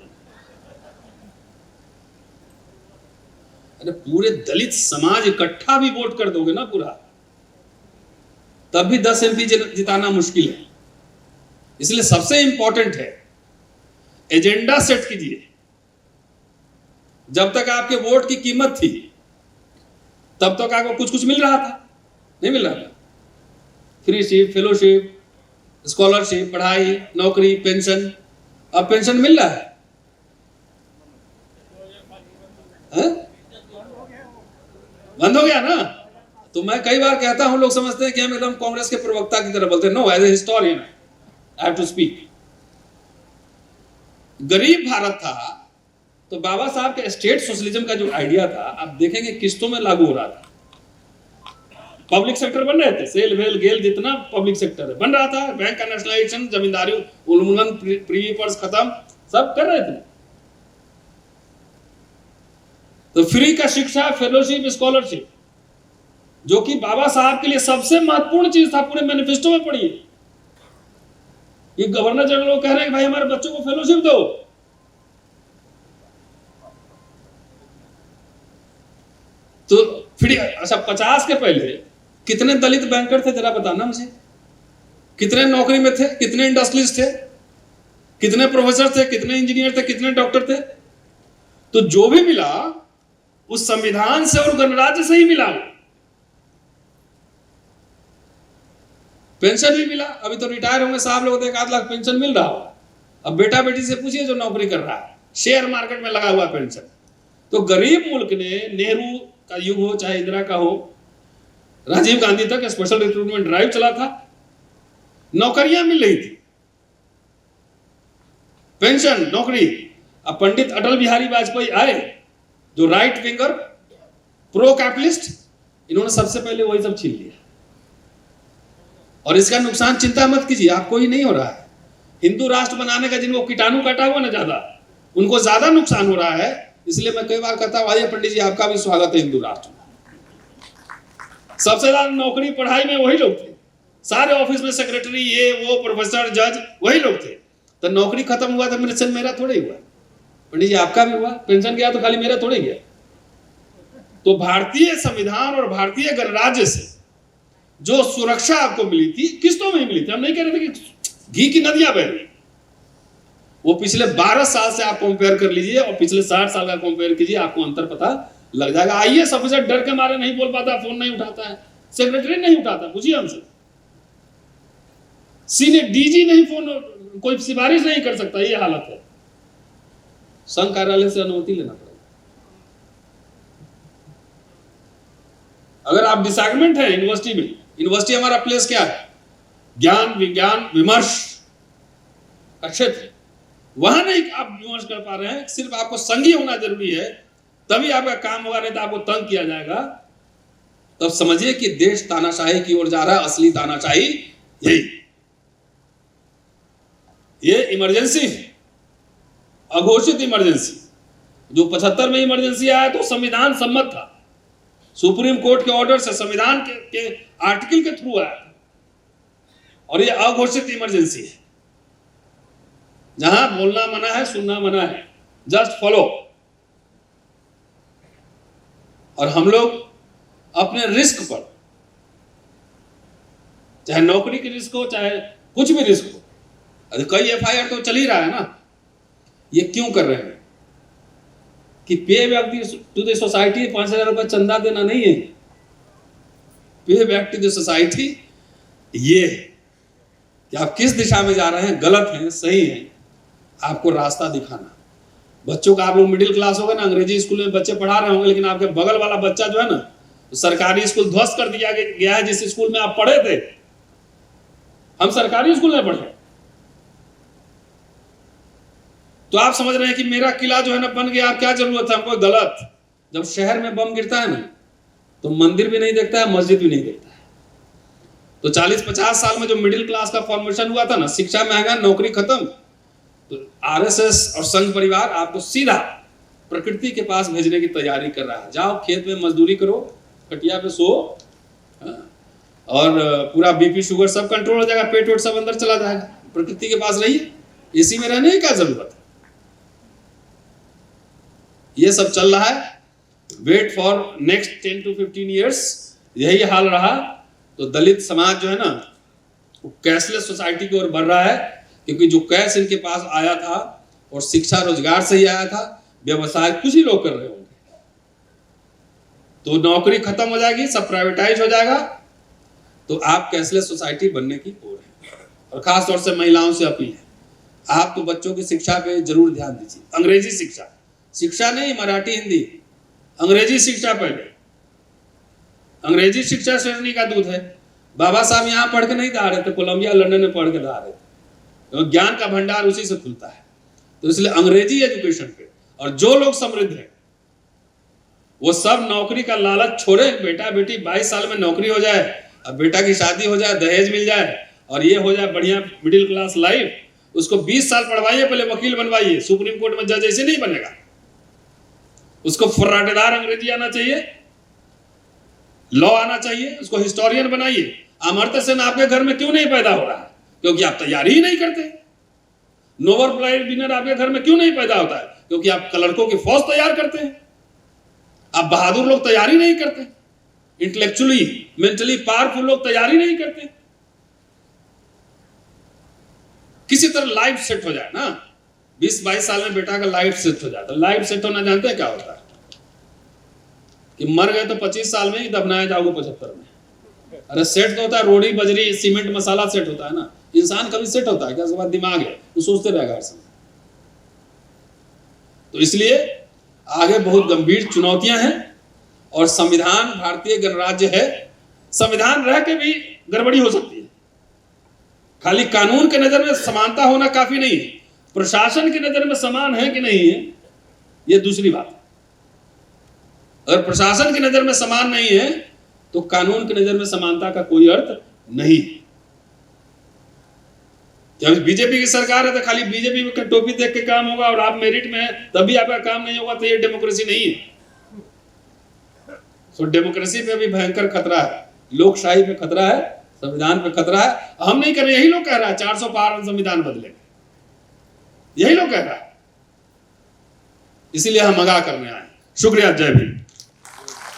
अरे पूरे दलित समाज इकट्ठा भी वोट कर दोगे ना पूरा, तब भी 10 MP जिताना मुश्किल है। इसलिए सबसे इंपॉर्टेंट है एजेंडा सेट कीजिए। जब तक आपके वोट की कीमत थी तब तक आपको कुछ कुछ मिल रहा था, नहीं मिल रहा था। फ्रीशिप, फेलोशिप, स्कॉलरशिप, पढ़ाई, नौकरी, पेंशन। अब पेंशन मिल रहा है, बंद हो गया ना। तो मैं कई बार कहता हूं, लोग समझते हैं कि हम एकदम कांग्रेस के प्रवक्ता की तरह बोलते हैं। No, as a historian I have to speak. गरीब भारत था तो बाबा साहब के स्टेट सोशलिज्म का जो आइडिया था, आप देखेंगे किस्तों में लागू हो रहा था। पब्लिक सेक्टर बन रहे थे, सेल वेल गेल जितना पब्लिक सेक्टर है बन रहा था। बैंक का नेशनलाइजेशन, जमींदारी उन्मूलन, प्रीवी पर्स खत्म, सब कर रहे थे। तो फ्री का शिक्षा, फेलोशिप, स्कॉलरशिप, जो कि बाबा साहब के लिए सबसे महत्वपूर्ण चीज था, पूरे मैनिफेस्टो में पढ़िए। ये गवर्नर जनरल कह रहे हैं कि भाई हमारे बच्चों को फेलोशिप दो। तो फिर अच्छा, 50 के पहले कितने दलित बैंकर थे जरा बताना मुझे। कितने नौकरी में थे, कितने इंडस्ट्रियलिस्ट थे, कितने प्रोफेसर थे, कितने इंजीनियर थे, कितने डॉक्टर थे। तो जो भी मिला उस संविधान से और गणराज्य से ही मिला। पेंशन भी मिला। अभी तो रिटायर होंगे साहब लोग, 1 लाख पेंशन मिल रहा होगा। अब बेटा बेटी से पूछिए जो नौकरी कर रहा है, शेयर मार्केट में लगा हुआ पेंशन। तो गरीब मुल्क ने, नेहरू का युग हो चाहे इंदिरा का हो, राजीव गांधी तक स्पेशल रिक्रूटमेंट ड्राइव चला था, नौकरियां मिल रही थी, पेंशन, नौकरी। अब पंडित अटल बिहारी वाजपेयी आए, जो राइट विंगर, प्रो कैपिटलिस्ट, इन्होंने सबसे पहले वही सब छीन लिया। और इसका नुकसान चिंता मत कीजिए, आपको ही नहीं हो रहा है। हिंदू राष्ट्र बनाने का जिनको कीटाणु काटा हुआ ना ज्यादा, उनको ज्यादा नुकसान हो रहा है। इसलिए मैं कई बार कहता हूं, आइए पंडित जी आपका भी स्वागत है हिंदू राष्ट्र में। सबसे ज्यादा नौकरी पढ़ाई में वही लोग थे, सारे ऑफिस में सेक्रेटरी, ये वो, प्रोफेसर, जज, वही लोग थे। तो नौकरी खत्म हुआ तो मेरा थोड़ा ही हुआ, पंडित जी आपका भी हुआ। पेंशन गया तो खाली मेरा थोड़ा ही गया। तो भारतीय संविधान और भारतीय गणराज्य से जो सुरक्षा आपको मिली थी, किस्तों में ही मिली थी। हम नहीं कह रहे थे कि घी की नदियां बह रही। वो पिछले 12 साल से आप कंपेयर कर लीजिए और पिछले 60 साल का कंपेयर कीजिए, आपको अंतर पता लग जाएगा। आईएएस ऑफिसर डर के मारे नहीं बोल पाता, फोन नहीं उठाता है, सेक्रेटरी नहीं उठाता, पूछिए हमसे। सीनियर डीजी नहीं फोन, कोई सिफारिश नहीं कर सकता, ये हालत है। संघ कार्यालय से अनुमति लेना पड़ेगा। अगर आप डिसएग्रीमेंट है यूनिवर्सिटी में, यूनिवर्सिटी हमारा प्लेस क्या है? ज्ञान, विज्ञान, विमर्श का क्षेत्र। वहां नहीं आप विमर्श कर पा रहे हैं, सिर्फ आपको संघीय होना जरूरी है, तभी आपका काम होगा, नहीं तो आपको तंग किया जाएगा। तब समझिए कि देश तानाशाही की ओर जा रहा है। असली तानाशाही यही, ये इमरजेंसी है, अघोषित इमरजेंसी। जो 75 में इमरजेंसी आया तो संविधान सम्मत था, सुप्रीम कोर्ट के ऑर्डर से, संविधान के आर्टिकल के थ्रू आया, और ये अघोषित इमरजेंसी है, जहां बोलना मना है, सुनना मना है, जस्ट फॉलो। और हम लोग अपने रिस्क पर चाहे नौकरी की रिस्क हो, चाहे कुछ भी रिस्क हो। अरे कई एफआईआर तो चल ही रहा है ना। ये क्यों कर रहे हैं कि पे बैक टू द सोसाइटी 5,000 रुपये चंदा देना नहीं है। पे बैक टू द सोसाइटी ये है कि आप किस दिशा में जा रहे हैं, गलत हैं, सही हैं, आपको रास्ता दिखाना। बच्चों का आप लोग मिडिल क्लास होगा ना, अंग्रेजी स्कूल में बच्चे पढ़ा रहे होंगे, लेकिन आपके बगल वाला बच्चा जो है ना, तो सरकारी स्कूल ध्वस्त कर दिया गया है। जिस स्कूल में आप पढ़े थे, हम सरकारी स्कूल में पढ़े, तो आप समझ रहे हैं कि मेरा किला जो है ना बन गया, आप क्या जरूरत है हमको। गलत। जब शहर में बम गिरता है ना, तो मंदिर भी नहीं देखता है, मस्जिद भी नहीं देखता है। तो 40-50 साल में जो मिडिल क्लास का फॉर्मेशन हुआ था ना, शिक्षा महंगा, नौकरी खत्म, तो आरएसएस और संघ परिवार आपको सीधा प्रकृति के पास भेजने की तैयारी कर रहा है। जाओ खेत में मजदूरी करो, खटिया पे सो, और पूरा बीपी शुगर सब कंट्रोल हो जाएगा, पेट वेट सब अंदर चला जाएगा। प्रकृति के पास रहिए, इसी में रहने की क्या जरूरत है। ये सब चल रहा है। Wait for next 10 to 15 years यही हाल रहा तो दलित समाज जो है ना, वो कैशलेस सोसाइटी की ओर बढ़ रहा है। क्योंकि जो कैश इनके पास आया था, और शिक्षा रोजगार से ही आया था, व्यवसाय कुछ ही लोग कर रहे होंगे, तो नौकरी खत्म हो जाएगी, सब प्राइवेटाइज हो जाएगा, तो आप कैशलेस सोसाइटी बनने की ओर है। और खास तौर से महिलाओं से अपील है, आप तो बच्चों की शिक्षा पे जरूर ध्यान दीजिए। अंग्रेजी शिक्षा नहीं, मराठी हिंदी, अंग्रेजी शिक्षा पहले। अंग्रेजी शिक्षा श्रेणी का दूध है। बाबा साहब यहाँ पढ़ के नहीं दा रहे थे, कोलंबिया लंदन में पढ़ के दा रहे थे। तो ज्ञान का भंडार उसी से खुलता है। तो इसलिए अंग्रेजी एजुकेशन पे, और जो लोग समृद्ध हैं वो सब नौकरी का लालच छोड़े। बेटा बेटी 22 साल में नौकरी हो जाए, अब बेटा की शादी हो जाए, दहेज मिल जाए, और ये हो जाए बढ़िया मिडिल क्लास लाइफ। उसको 20 साल पढ़वाइए, पहले वकील बनवाइए, सुप्रीम कोर्ट में जज ऐसे नहीं बनेगा। उसको फर्राटेदार अंग्रेजी आना चाहिए, लॉ आना चाहिए, उसको हिस्टोरियन बनाइए। अमर्त्य सेन आपके घर में क्यों नहीं पैदा हो रहा है? क्योंकि आप तैयारी ही नहीं करते। नोबेल प्राइज विनर आपके घर में क्यों नहीं पैदा होता है? क्योंकि आप क्लर्कों की फौज तैयार करते हैं। आप बहादुर लोग तैयारी नहीं करते, इंटेलेक्चुअली मेंटली पावरफुल लोग तैयारी नहीं करते। किसी तरह लाइफ सेट हो जाए ना, 20-22 साल में बेटा का लाइफ सेट हो जाता है। लाइफ सेट होना जानते हैं क्या होता है? कि मर गए तो 25 साल में ही दफनाए जाओगे 75 में। अरे सेट तो होता है, रोड़ी बजरी सीमेंट मसाला सेट होता है ना। इंसान कभी सेट होता है क्या? उसके बाद दिमाग है, वो सोचते रहेगा हर समय। तो इसलिए आगे बहुत गंभीर चुनौतियां हैं, और संविधान भारतीय गणराज्य है। संविधान रह के भी गड़बड़ी हो सकती है। खाली कानून के नजर में समानता होना काफी नहीं है, प्रशासन की नजर में समान है कि नहीं है, यह दूसरी बात है। अगर प्रशासन की नजर में समान नहीं है, तो कानून की नजर में समानता का कोई अर्थ नहीं है। जब बीजेपी की सरकार है तो खाली बीजेपी का टोपी देख के काम होगा, और आप मेरिट में हैं तभी आपका काम नहीं होगा, तो ये डेमोक्रेसी नहीं है। तो डेमोक्रेसी पे भी भयंकर खतरा है, लोकशाही पे खतरा है, संविधान पे खतरा है। हम नहीं कर रहे, यही लोग कह रहा है 400 पार संविधान बदलेगा, यही लोग कह रहा है। इसीलिए हम आगाह करने आए। शुक्रिया, जय भीम।